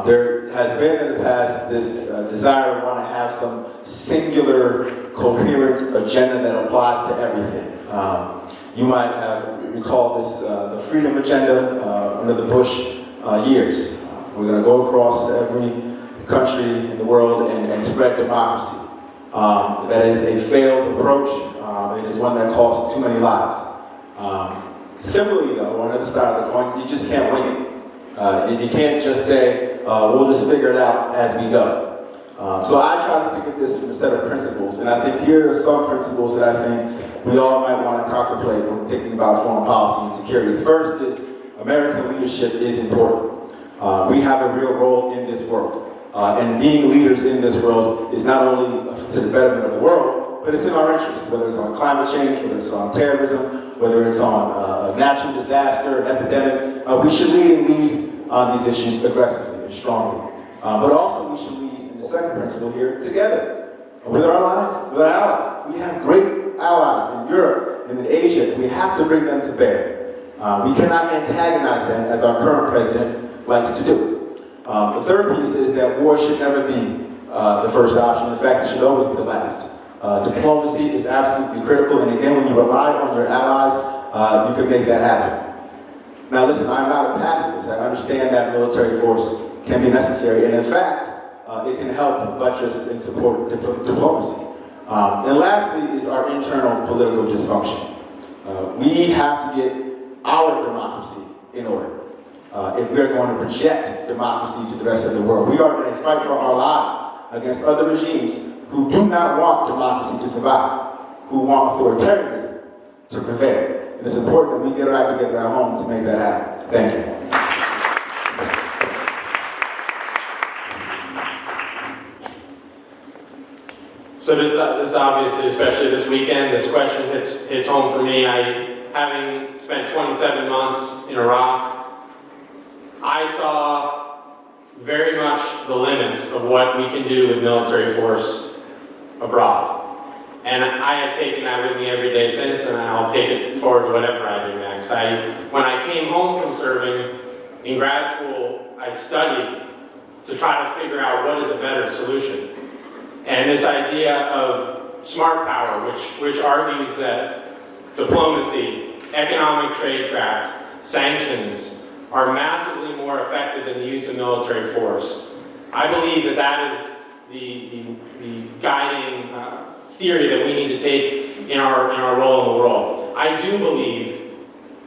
Speaker 4: There has been in the past this desire to want to have some singular, coherent agenda that applies to everything. You might have recalled this, the freedom agenda under the Bush years. We're going to go across every country in the world and spread democracy. That is a failed approach. It is one that costs too many lives. Similarly, though, on the other side of the coin, you just can't win it. You can't just say, we'll just figure it out as we go. So I try to think of this from a set of principles, and I think here are some principles that I think we all might want to contemplate when thinking about foreign policy and security. The first is American leadership is important. We have a real role in this world. And being leaders in this world is not only to the betterment of the world, but it's in our interest, whether it's on climate change, whether it's on terrorism, whether it's on a natural disaster, an epidemic. We should lead on these issues aggressively and strongly. But also we should lead in the second principle here together with our allies, with our allies. We have great allies in Europe and in Asia. We have to bring them to bear. We cannot antagonize them as our current president likes to do. The third piece is that war should never be the first option. In fact, it should always be the last. Diplomacy is absolutely critical, and again, when you rely on your allies, you can make that happen. Now listen, I'm not a pacifist. I understand that military force can be necessary, and in fact, it can help buttress and support diplomacy. And lastly is our internal political dysfunction. We have to get our democracy in order. If we're going to project democracy to the rest of the world. We are going to fight for our lives against other regimes who do not want democracy to survive, who want authoritarianism to prevail. And it's important that we get our act together at home to make that happen. Thank you.
Speaker 5: So this obviously, especially this weekend, this question hits home for me. Having spent 27 months in Iraq, I saw very much the limits of what we can do with military force abroad. And I have taken that with me every day since, and I'll take it forward to whatever I do next. When I came home from serving in grad school, I studied to try to figure out what is a better solution. And this idea of smart power, which argues that diplomacy, economic tradecraft, sanctions are massively more effective than the use of military force. I believe that is the guiding theory that we need to take in our role in the world. I do believe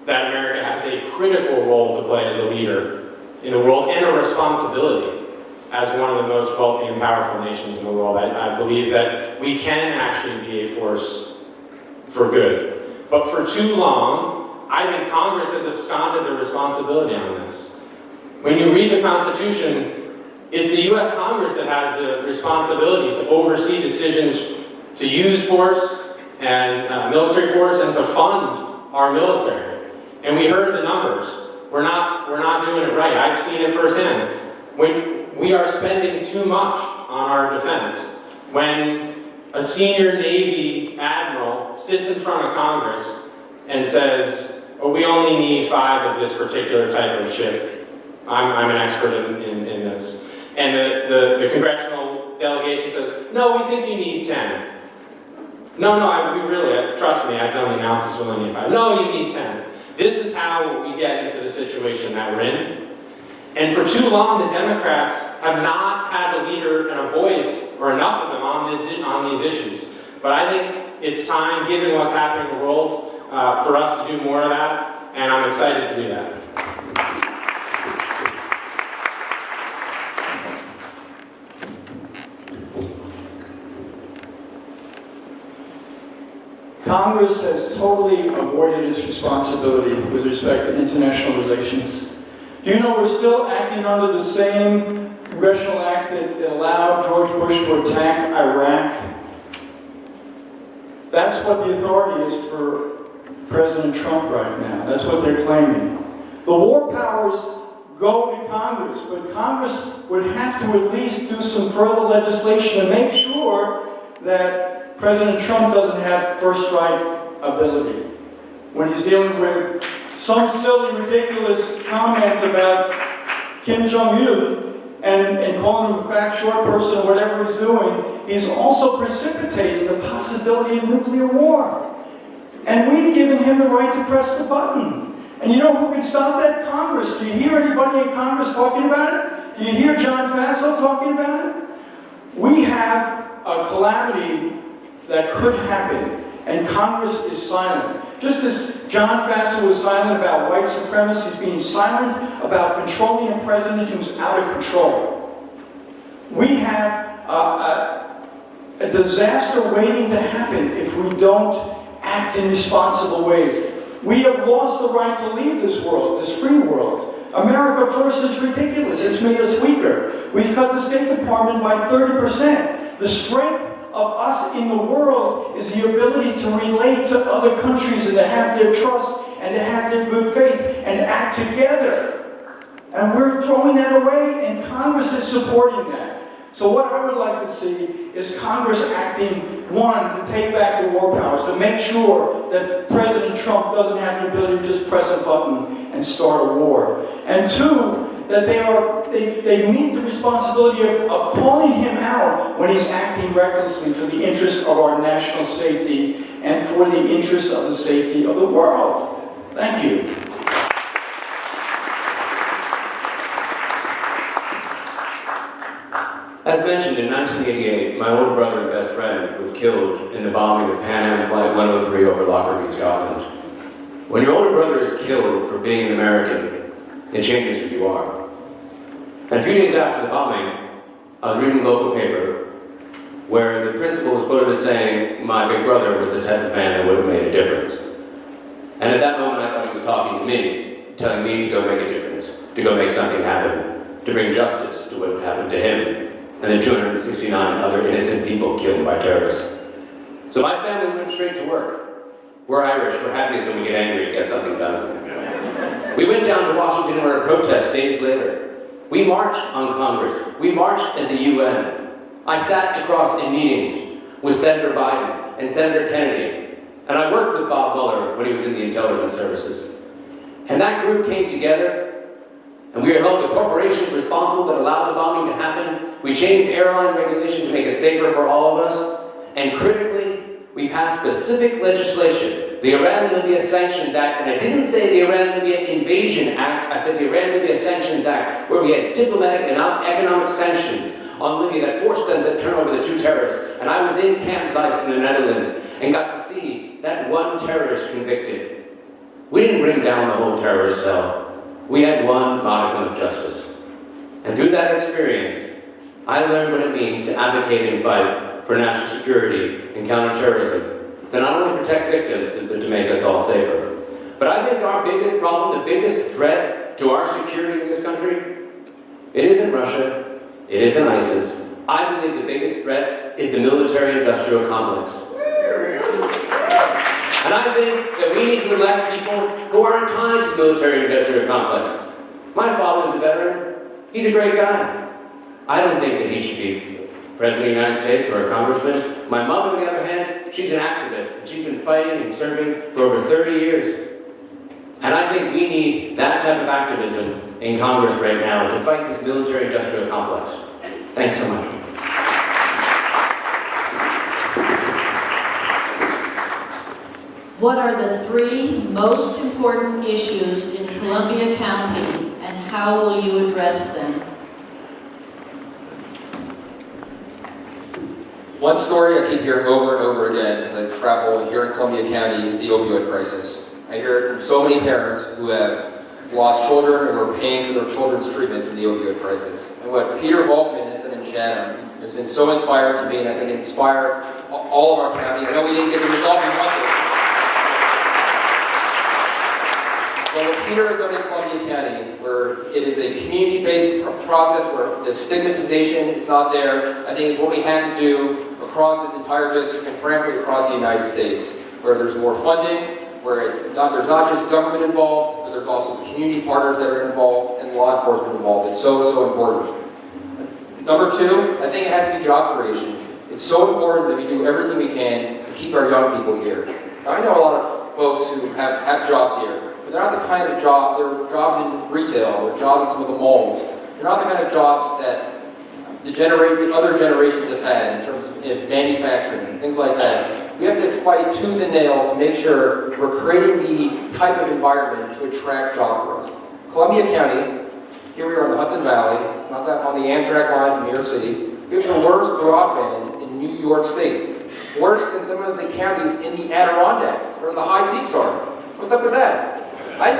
Speaker 5: that America has a critical role to play as a leader in the world and a responsibility as one of the most wealthy and powerful nations in the world. I believe that we can actually be a force for good. But for too long, I think Congress has absconded their responsibility on this. When you read the Constitution, it's the U.S. Congress that has the responsibility to oversee decisions to use force and military force and to fund our military. And we heard the numbers. We're not doing it right. I've seen it firsthand. When we are spending too much on our defense, when a senior Navy admiral sits in front of Congress and says, oh, we only need 5 of this particular type of ship. I'm an expert in this. And the congressional delegation says, no, we think you need 10. No, we really, trust me, I've done the analysis, we only need 5. No, you need 10. This is how we get into the situation that we're in. And for too long, the Democrats have not had a leader and a voice, or enough of them, on these issues. But I think it's time, given what's happening in the world, for us to do more of that, and I'm excited to do that.
Speaker 6: Congress has totally avoided its responsibility with respect to international relations. Do you know we're still acting under the same Congressional Act that allowed George Bush to attack Iraq? That's what the authority is for President Trump right now. That's what they're claiming. The war powers go to Congress, but Congress would have to at least do some further legislation to make sure that President Trump doesn't have first strike ability when he's dealing with some silly, ridiculous comment about Kim Jong-un and calling him a fat, short person or whatever he's doing. He's also precipitating the possibility of nuclear war. And we've given him the right to press the button. And you know who can stop that? Congress. Do you hear anybody in Congress talking about it? Do you hear John Faso talking about it? We have a calamity that could happen, and Congress is silent. Just as John Faso was silent about white supremacy, he's being silent about controlling a president who's out of control. We have a disaster waiting to happen if we don't act in responsible ways. We have lost the right to lead this world, this free world. America First is ridiculous. It's made us weaker. We've cut the State Department by 30%. The strength of us in the world is the ability to relate to other countries and to have their trust and to have their good faith and to act together. And we're throwing that away, and Congress is supporting that. So what I would like to see is Congress acting, one, to take back the war powers, to make sure that President Trump doesn't have the ability to just press a button and start a war. And two, that they meet the responsibility of calling him out when he's acting recklessly for the interest of our national safety and for the interest of the safety of the world. Thank you.
Speaker 7: As mentioned, in 1988, my older brother and best friend was killed in the bombing of Pan Am Flight 103 over Lockerbie, Scotland. When your older brother is killed for being an American, it changes who you are. And a few days after the bombing, I was reading a local paper where the principal was quoted as saying, "My big brother was the type of man that would have made a difference." And at that moment, I thought he was talking to me, telling me to go make a difference, to go make something happen, to bring justice to what happened to him, and then 269 other innocent people killed by terrorists. So my family went straight to work. We're Irish, we're happiest when we get angry and get something done. We went down to Washington and were at protest days later. We marched on Congress. We marched at the UN. I sat across in meetings with Senator Biden and Senator Kennedy, and I worked with Bob Mueller when he was in the intelligence services. And that group came together, and we held the corporations responsible that allowed the bombing to happen. We changed airline regulation to make it safer for all of us. And critically, we passed specific legislation, the Iran-Libya Sanctions Act, and I didn't say the Iran-Libya Invasion Act, I said the Iran-Libya Sanctions Act, where we had diplomatic and economic sanctions on Libya that forced them to turn over the two terrorists. And I was in Camp Zeiss in the Netherlands and got to see that one terrorist convicted. We didn't bring down the whole terrorist cell. We had one modicum of justice. And through that experience, I learned what it means to advocate and fight for national security and counterterrorism, to not only protect victims, but to make us all safer. But I think our biggest problem, the biggest threat to our security in this country, it isn't Russia, it isn't ISIS. I believe the biggest threat is the military-industrial complex. And I think that we need to elect people who aren't tied to the military-industrial complex. My father's a veteran. He's a great guy. I don't think that he should be President of the United States or a congressman. My mother, on the other hand, she's an activist, and she's been fighting and serving for over 30 years. And I think we need that type of activism in Congress right now to fight this military-industrial complex. Thanks so much.
Speaker 8: What are the three most important issues in Columbia County, and how will you address them?
Speaker 3: One story I keep hearing over and over again as I travel here in Columbia County is the opioid crisis. I hear it from so many parents who have lost children and were paying for their children's treatment from the opioid crisis. And what Peter Volkman has done in Chatham has been so inspiring to me, and I think inspired all of our county. I know we didn't get the result we wanted, Well, what Peter has done in Columbia County, where it is a community-based process, where the stigmatization is not there, I think is what we have to do across this entire district and frankly across the United States, where there's more funding, where there's not just government involved, but there's also community partners that are involved and law enforcement involved. It's so, so important. Number two, I think it has to be job creation. It's so important that we do everything we can to keep our young people here. Now, I know a lot of folks who have jobs here, but they're not the kind of job, they're jobs in retail, they're jobs in some of the malls. They're not the kind of jobs that the other generations have had in terms of manufacturing and things like that. We have to fight tooth and nail to make sure we're creating the type of environment to attract job growth. Columbia County, here we are in the Hudson Valley, not that on the Amtrak line from New York City. We have the worst broadband in New York State. Worse than some of the counties in the Adirondacks, where the high peaks are. What's up with that? I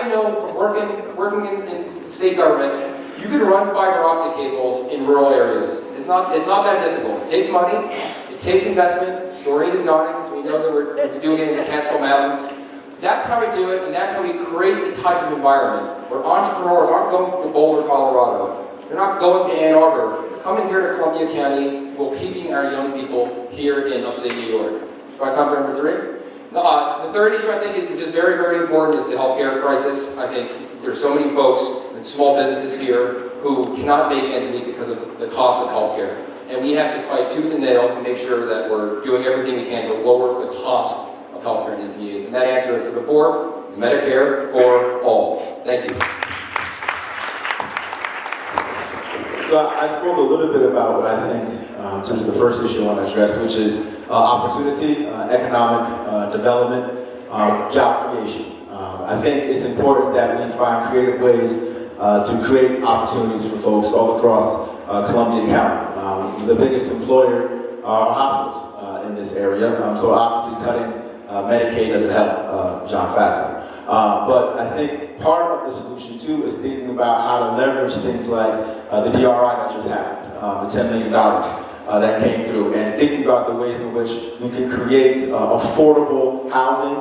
Speaker 3: know from working in state government, you can run fiber optic cables in rural areas. It's not that difficult. It takes money, it takes investment. Doreen is nodding, because we know that we're doing it in the Catskill Mountains. That's how we do it, and that's how we create the type of environment where entrepreneurs aren't going to Boulder, Colorado. They're not going to Ann Arbor. They're coming here to Columbia County while keeping our young people here in upstate New York. Do I time for number three? The third issue I think which is very, very important is the healthcare crisis. I think there's so many folks and small businesses here who cannot make ends meet because of the cost of healthcare. And we have to fight tooth and nail to make sure that we're doing everything we can to lower the cost of healthcare in these communities. And that answer, as I said before, Medicare for all. Thank you.
Speaker 4: So I spoke a little bit about what I think in terms of the first issue I want to address, which is opportunity, economic development, job creation. I think it's important that we find creative ways to create opportunities for folks all across Columbia County. The biggest employer are hospitals in this area, so obviously cutting Medicaid doesn't help John Faso. But I think part of the solution too is thinking about how to leverage things like the DRI that just happened, the $10 million that came through, and thinking about the ways in which we can create affordable housing,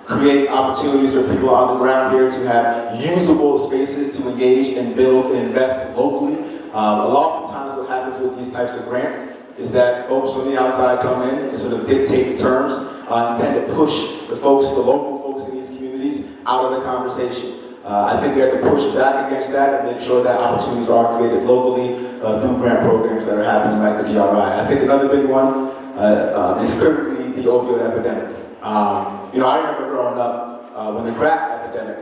Speaker 4: create opportunities for people on the ground here to have usable spaces to engage and build and invest locally. A lot of times what happens with these types of grants is that folks from the outside come in and sort of dictate the terms and tend to push the local folks in these communities out of the conversation. I think we have to push back against that and make sure that opportunities are created locally through grant programs that are happening like the DRI. I think another big one is critically the opioid epidemic. I remember growing up when the crack epidemic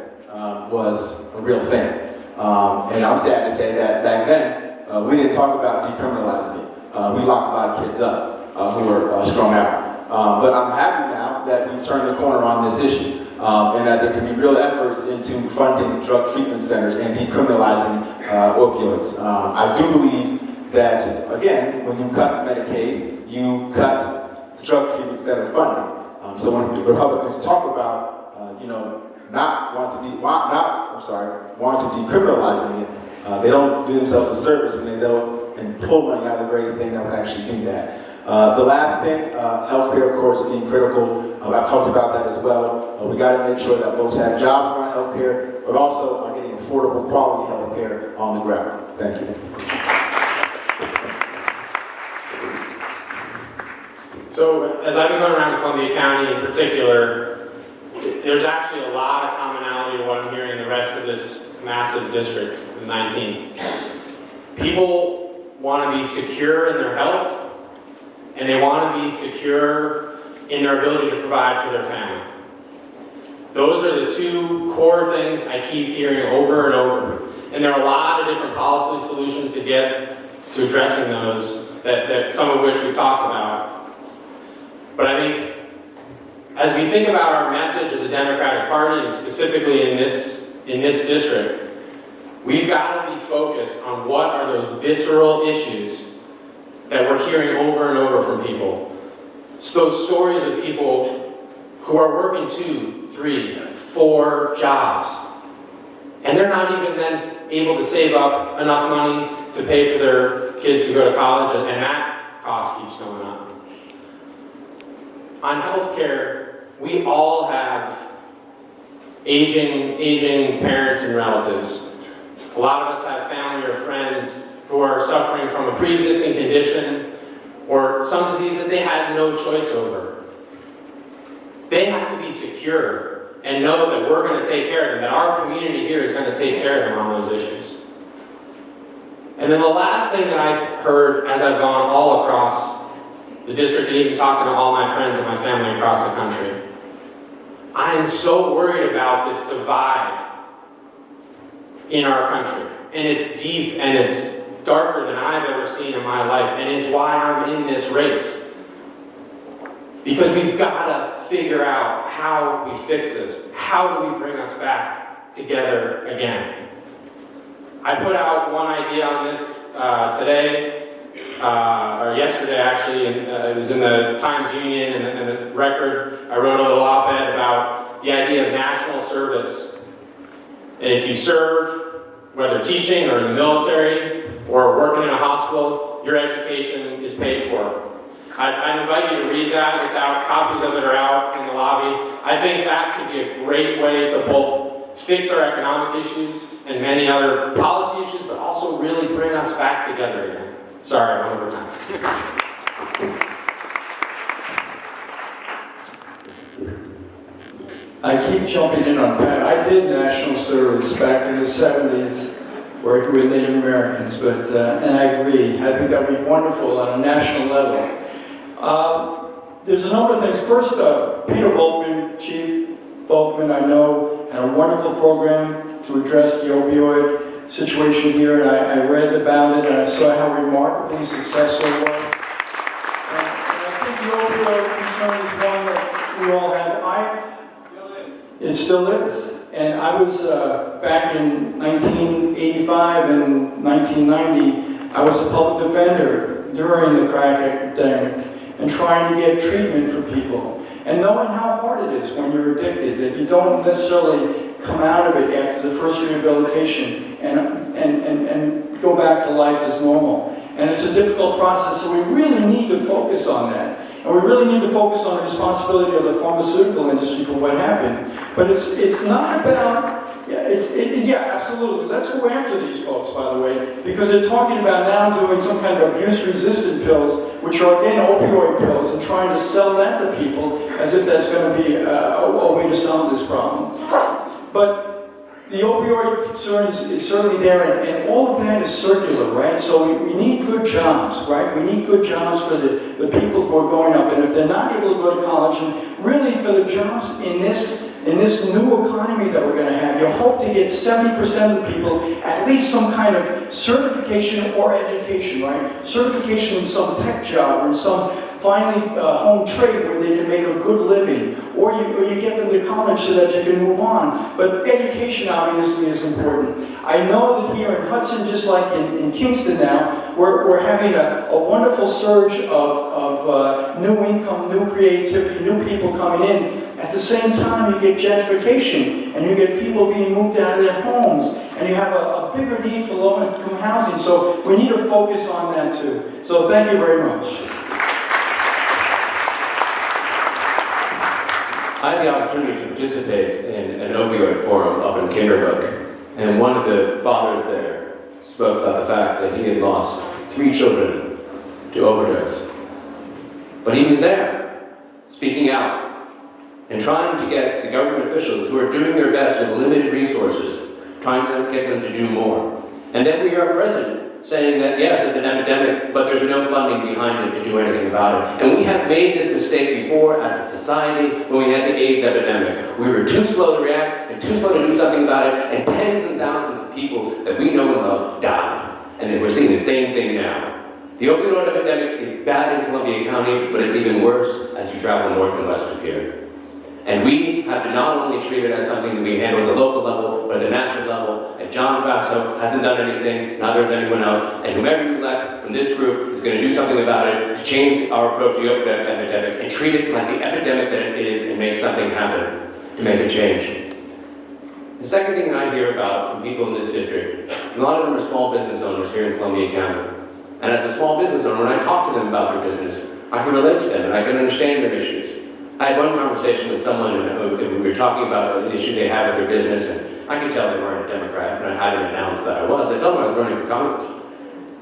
Speaker 4: was a real thing. And I'm sad to say that back then, we didn't talk about decriminalizing it. We locked a lot of kids up who were strung out. But I'm happy now that we've turned the corner on this issue. And that there can be real efforts into funding drug treatment centers and decriminalizing opioids. I do believe that, again, when you cut Medicaid, you cut the drug treatment center funding. So when the Republicans talk about, want to decriminalizing it, they don't do themselves a service when they go and pull money out of the very thing that would actually do that. The last thing, healthcare, of course, being critical. I've talked about that as well. We got to make sure that folks have jobs around healthcare, but also are getting affordable, quality healthcare on the ground. Thank you.
Speaker 5: So, as I've been going around Columbia County in particular, there's actually a lot of commonality to what I'm hearing in the rest of this massive district, the 19th. People want to be secure in their health, and they want to be secure in their ability to provide for their family. Those are the two core things I keep hearing over and over. And there are a lot of different policy solutions to get to addressing those, that some of which we've talked about. But I think as we think about our message as a Democratic Party, and specifically in this district, we've got to be focused on what are those visceral issues that we're hearing over and over from people. Those stories of people who are working 2, 3, 4 jobs, and they're not even then able to save up enough money to pay for their kids to go to college, and that cost keeps going up. On healthcare, we all have aging parents and relatives. A lot of us have family or friends who are suffering from a pre-existing condition or some disease that they had no choice over. They have to be secure and know that we're going to take care of them, that our community here is going to take care of them on those issues. And then the last thing that I've heard as I've gone all across the district and even talking to all my friends and my family across the country, I am so worried about this divide in our country. And it's deep and it's darker than I've ever seen in my life. And it's why I'm in this race. Because we've got to figure out how we fix this. How do we bring us back together again? I put out one idea on this today, or yesterday actually, and it was in the Times-Union and the Record. I wrote a little op-ed about the idea of national service. And if you serve, whether teaching or in the military or working in a hospital, your education is paid for. I invite you to read that. It's out. Copies of it are out in the lobby. I think that could be a great way to both fix our economic issues and many other policy issues, but also really bring us back together again. Sorry, I went over time.
Speaker 6: I keep jumping in on Pat. I did national service back in the 70s, working with Native Americans, and I agree. I think that would be wonderful on a national level. There's a number of things. First, Peter Volkman, Chief Volkman, I know, had a wonderful program to address the opioid situation here, and I read about it, and I saw how remarkably successful it was. And I think the opioid concern is one that we all have. It still is. And I was, back in 1985 and 1990, I was a public defender during the crack epidemic and trying to get treatment for people. And knowing how hard it is when you're addicted, that you don't necessarily come out of it after the first rehabilitation and go back to life as normal. And it's a difficult process, so we really need to focus on that. And we really need to focus on the responsibility of the pharmaceutical industry for what happened. But it's not about, yeah, absolutely. Let's go after these folks, by the way, because they're talking about now doing some kind of abuse-resistant pills, which are again opioid pills, and trying to sell that to people as if that's going to be a way to solve this problem. But the opioid concern is certainly there, and all of that is circular, right? So we need good jobs, right? We need good jobs for the people who are going up, and if they're not able to go to college, and really for the jobs in this new economy that we're going to have, you hope to get 70% of the people at least some kind of certification or education, right? Certification in some tech job or in some finally home trade where they can make a good living, or you get them to college so that you can move on. But education obviously is important. I know that here in Hudson, just like in Kingston now, we're having a wonderful surge of new income, new creativity, new people coming in. At the same time, you get gentrification, and you get people being moved out of their homes, and you have a bigger need for low-income housing. So we need to focus on that too. So thank you very much.
Speaker 7: I had the opportunity to participate in an opioid forum up in Kinderhook, and one of the fathers there spoke about the fact that he had lost 3 children to overdose. But he was there, speaking out, and trying to get the government officials who are doing their best with limited resources, trying to get them to do more. And then we hear our president saying that, yes, it's an epidemic, but there's no funding behind it to do anything about it. And we have made this mistake before as a society when we had the AIDS epidemic. We were too slow to react and too slow to do something about it, and tens and thousands of people that we know and love died. And then we're seeing the same thing now. The opioid epidemic is bad in Columbia County, but it's even worse as you travel north and west of here. And we have to not only treat it as something that we handle at the local level, but at the national level. And John Faso hasn't done anything, neither has anyone else. And whomever you elect from this group is going to do something about it to change our approach to the opioid epidemic and treat it like the epidemic that it is and make something happen to make a change. The second thing that I hear about from people in this district, a lot of them are small business owners here in Columbia County. And as a small business owner, when I talk to them about their business, I can relate to them and I can understand their issues. I had one conversation with someone and we were talking about an issue they had with their business, and I could tell they weren't a Democrat, and I didn't announce that I was. I told them I was running for Congress.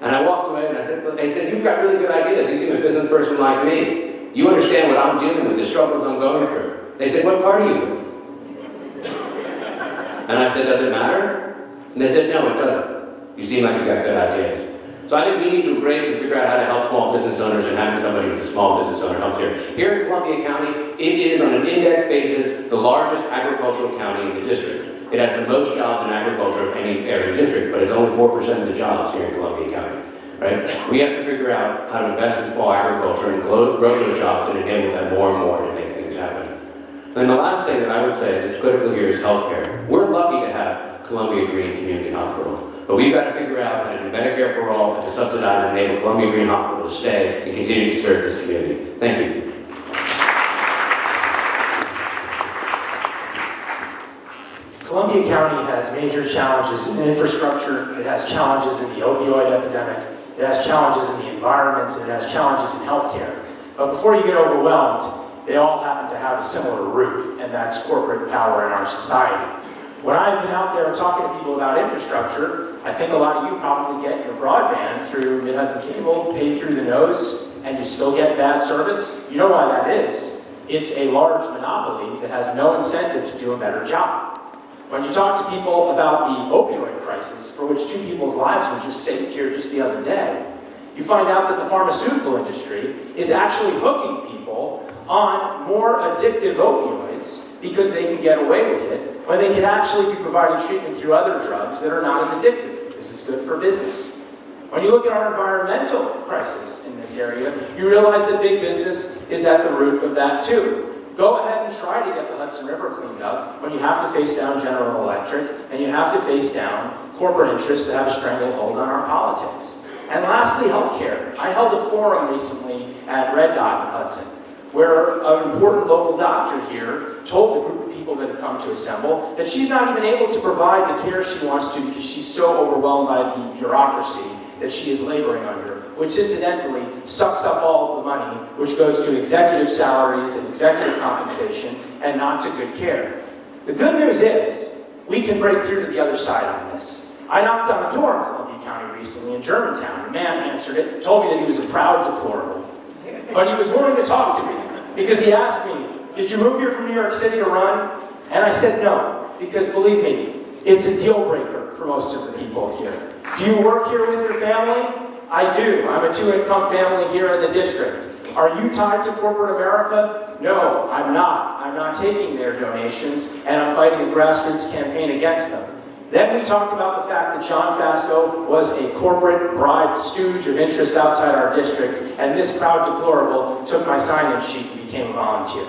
Speaker 7: And I walked away and I said, but they said, you've got really good ideas. You seem a business person like me. You understand what I'm dealing with, the struggles I'm going through. They said, what party are you with? And I said, does it matter? And they said, no, it doesn't. You seem like you've got good ideas. So I think we need to embrace and figure out how to help small business owners, and having somebody who's a small business owner helps here. Here in Columbia County, it is on an index basis the largest agricultural county in the district. It has the most jobs in agriculture of any area district, but it's only 4% of the jobs here in Columbia County. Right? We have to figure out how to invest in small agriculture and grow those jobs and enable them more and more to make things happen. And then the last thing that I would say that's critical here is healthcare. We're lucky to have Columbia Green Community Hospital. But we've got to figure out how to do Medicare for all and to subsidize and enable Columbia Green Hospital to stay and continue to serve this community. Thank you.
Speaker 2: Columbia County has major challenges in infrastructure, it has challenges in the opioid epidemic, it has challenges in the environment, and it has challenges in healthcare. But before you get overwhelmed, they all happen to have a similar root, and that's corporate power in our society. When I've been out there talking to people about infrastructure, I think a lot of you probably get your broadband through Mid-Hudson Cable, pay through the nose, and you still get bad service. You know why that is. It's a large monopoly that has no incentive to do a better job. When you talk to people about the opioid crisis, for which 2 people's lives were just saved here just the other day, you find out that the pharmaceutical industry is actually hooking people on more addictive opioids because they can get away with it, when they could actually be providing treatment through other drugs that are not as addictive. This is good for business. When you look at our environmental crisis in this area, you realize that big business is at the root of that too. Go ahead and try to get the Hudson River cleaned up when you have to face down General Electric and you have to face down corporate interests that have a stranglehold on our politics. And lastly, healthcare. I held a forum recently at Red Dot in Hudson, where an important local doctor here told the group of people that had come to assemble that she's not even able to provide the care she wants to because she's so overwhelmed by the bureaucracy that she is laboring under, which incidentally sucks up all of the money, which goes to executive salaries and executive compensation and not to good care. The good news is we can break through to the other side on this. I knocked on a door in Columbia County recently in Germantown. A man answered it and told me that he was a proud deplorable. But he was willing to talk to me because he asked me, did you move here from New York City to run? And I said no, because believe me, it's a deal breaker for most of the people here. Do you work here with your family? I do. I'm a 2-income family here in the district. Are you tied to corporate America? No, I'm not. I'm not taking their donations, and I'm fighting a grassroots campaign against them. Then we talked about the fact that John Faso was a corporate bribed stooge of interests outside our district, and this proud deplorable took my sign-in sheet and became a volunteer.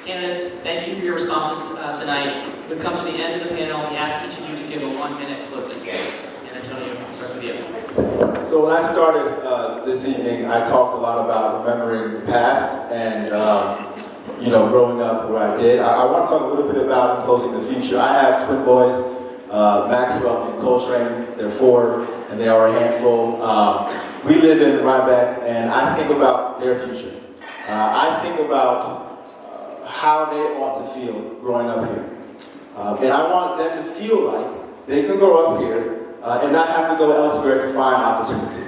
Speaker 9: Candidates, thank you for your responses tonight. We've come to the end of the panel. We ask each of you to give a 1-minute closing. And Antonio, it starts with you.
Speaker 4: So when I started this evening, I talked a lot about remembering the past and, growing up where I did. I want to talk a little bit about, in closing, the future. I have twin boys, Maxwell and Coltrane. They're 4, and they are a handful. We live in Rhinebeck, and I think about their future. I think about how they ought to feel growing up here. And I want them to feel like they can grow up here and not have to go elsewhere to find opportunity.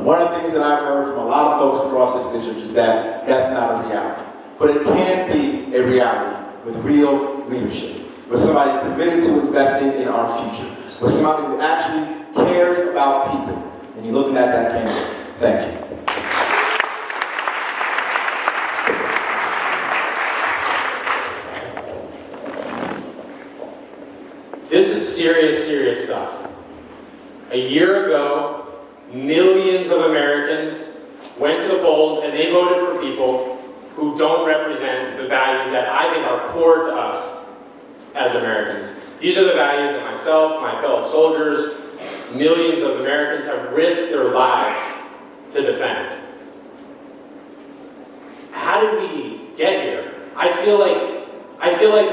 Speaker 4: One of the things that I've heard from a lot of folks across this district is that that's not a reality. But it can be a reality with real leadership, with somebody committed to investing in our future, with somebody who actually cares about people. And you're looking at that candidate. Thank you.
Speaker 5: This is serious, serious stuff. A year ago, millions of Americans went to the polls and they voted for people who don't represent the values that I think are core to us as Americans. These are the values that myself, my fellow soldiers, millions of Americans have risked their lives to defend. How did we get here? I feel like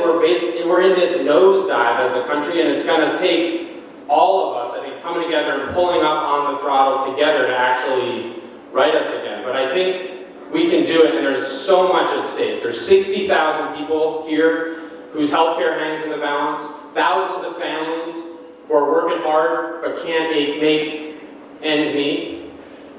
Speaker 5: we're in this nosedive as a country, and it's going to take all of us, I think, coming together and pulling up on the throttle together to actually right us again. But I think we can do it, and there's so much at stake. There's 60,000 people here whose health care hangs in the balance, thousands of families who are working hard but can't make ends meet.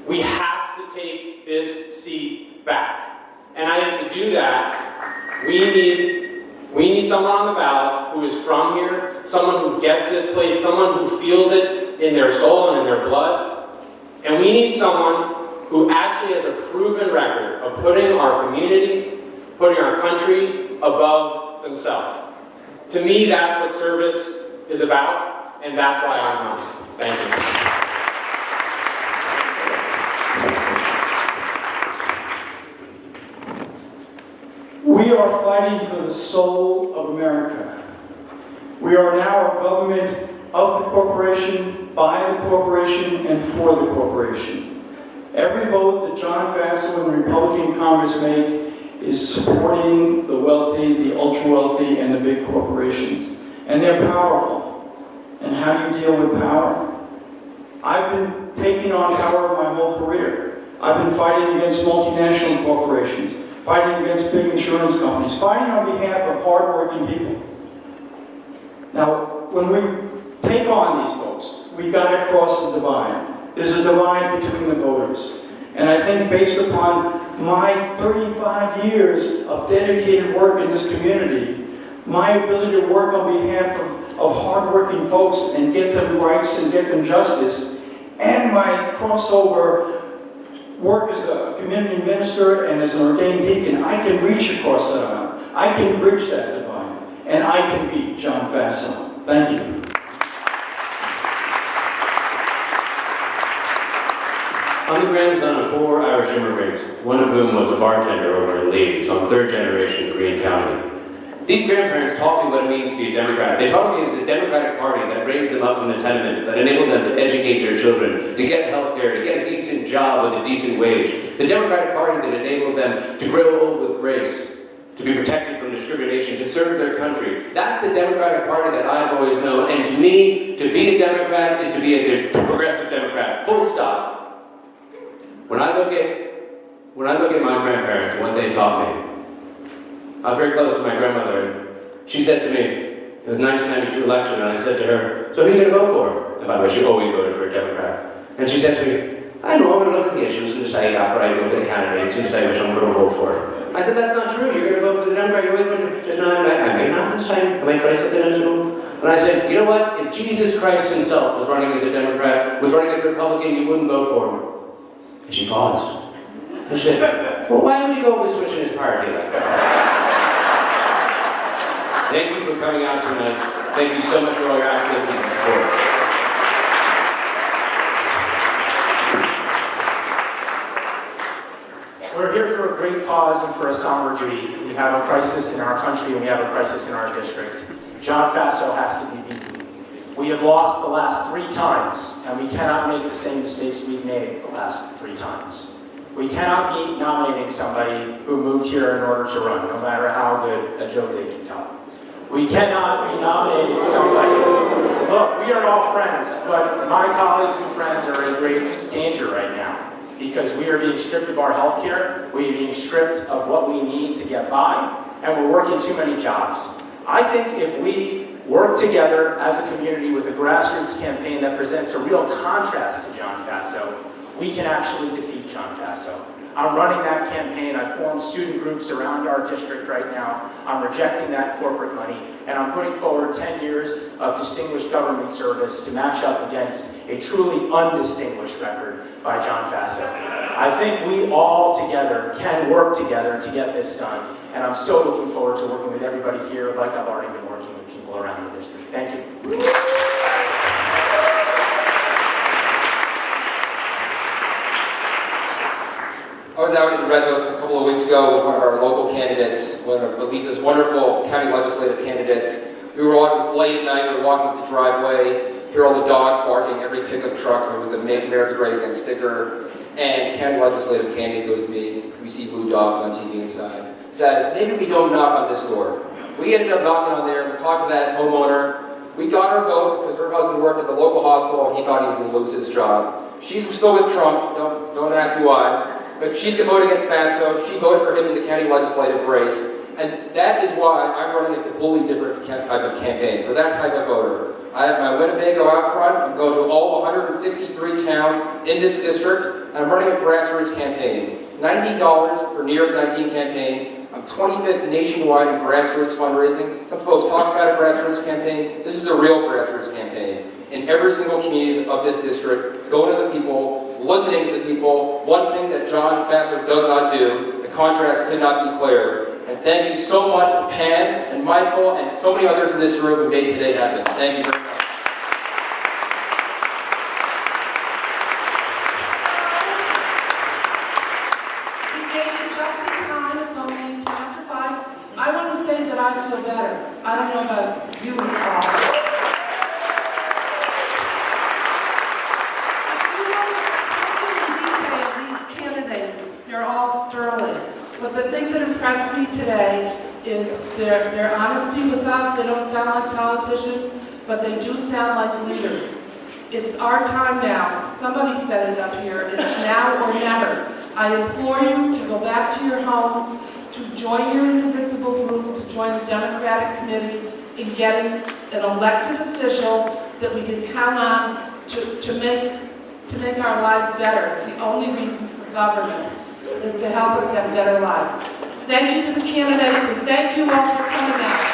Speaker 5: We have to take this seat back. And I think to do that, we need someone on the ballot who is from here, someone who gets this place, someone who feels it in their soul and in their blood. And we need someone who actually has a proven record of putting our community, putting our country above themselves. To me, that's what service is about, and that's why I'm running. Thank you.
Speaker 6: We are fighting for the soul of America. We are now a government of the corporation, by the corporation, and for the corporation. Every vote that John Faso and the Republican Congress make is supporting the wealthy, the ultra-wealthy, and the big corporations. And they're powerful. And how do you deal with power? I've been taking on power my whole career. I've been fighting against multinational corporations, fighting against big insurance companies, fighting on behalf of hardworking people. Now, when we take on these folks, we got to cross the divide. There's a divide between the voters. And I think based upon my 35 years of dedicated work in this community, my ability to work on behalf of hardworking folks and get them rights and get them justice, and my crossover work as a community minister and as an ordained deacon, I can reach across that aisle. I can bridge that divide. And I can beat John Faso. Thank you.
Speaker 7: I'm the grandson of 4 Irish immigrants, one of whom was a bartender over in Leeds, so I'm third generation Greene County. These grandparents taught me what it means to be a Democrat. They taught me it was the Democratic Party that raised them up from the tenements, that enabled them to educate their children, to get health care, to get a decent job with a decent wage. The Democratic Party that enabled them to grow old with grace, to be protected from discrimination, to serve their country. That's the Democratic Party that I've always known. And to me, to be a Democrat is to be a progressive Democrat. Full stop. When I look at my grandparents and what they taught me, I was very close to my grandmother. She said to me, it was the 1992 election, and I said to her, so who are you going to vote for? And by the way, she always voted for a Democrat. And she said to me, I know, I'm going to look at the issues and decide after I look at the candidates and decide which I'm going to vote for. I said, that's not true. You're going to vote for the Democrat. You always vote for just no, I may not this time. I might try something else. And I said, you know what? If Jesus Christ himself was running as a Democrat, was running as a Republican, you wouldn't vote for him. And she paused. And she said, well, why would he go with switching his party like that? Thank you for coming out tonight. Thank you so much for all your activism and support.
Speaker 2: We're here for a great cause and for a somber duty. We have a crisis in our country and we have a crisis in our district. John Faso has to be beaten. We have lost the last 3 times, and we cannot make the same mistakes we've made the last 3 times. We cannot be nominating somebody who moved here in order to run, no matter how good a joke they can tell. We cannot be nominating somebody. Look, we are all friends, but my colleagues and friends are in great danger right now because we are being stripped of our health care, we are being stripped of what we need to get by, and we're working too many jobs. I think if we work together as a community with a grassroots campaign that presents a real contrast to John Faso, we can actually defeat John Faso. I'm running that campaign. I've formed student groups around our district right now. I'm rejecting that corporate money, and I'm putting forward 10 years of distinguished government service to match up against a truly undistinguished record by John Faso. I think we all together can work together to get this done, and I'm so looking forward to working with everybody here like I've already been working with people around the district. Thank you.
Speaker 3: I was out in Red Hook a couple of weeks ago with one of our local candidates, one of Elisa's wonderful county legislative candidates. We were all just late at night, we were walking up the driveway, hear all the dogs barking, every pickup truck with the Make America Great Again sticker, and the county legislative candidate goes to me, we see blue dogs on TV inside, says, maybe we don't knock on this door. We ended up knocking on there, we talked to that homeowner, We got her vote because her husband worked at the local hospital and he thought he was going to lose his job. She's still with Trump, don't ask me why, but she's going to vote against Faso. She voted for him in the county legislative race, and that is why I'm running a completely different type of campaign, for that type of voter. I have my Winnebago out front. I'm going to all 163 towns in this district, and I'm running a grassroots campaign. $90 for New York 19 campaign. I'm 25th nationwide in grassroots fundraising. Some folks talk about a grassroots campaign. This is a real grassroots campaign. In every single community of this district, going to the people, listening to the people. One thing that John Faso does not do, the contrast could not be clearer. And thank you so much to Pam and Michael and so many others in this room who made today happen. Thank you very much.
Speaker 1: We made it just in time. It's only 10 after 5. I want to say that I feel better. I don't know about you all. These candidates, they're all sterling. But the thing that impressed me today is their honesty with us. They don't sound like politicians, but they do sound like leaders. It's our time now. Somebody said it up here. It's now or never. I implore you to go back to your homes, to join your indivisible groups, to join the Democratic Committee in getting an elected official that we can count on to make our lives better. It's the only reason for government, is to help us have better lives. Thank you to the candidates, and thank you all for coming out.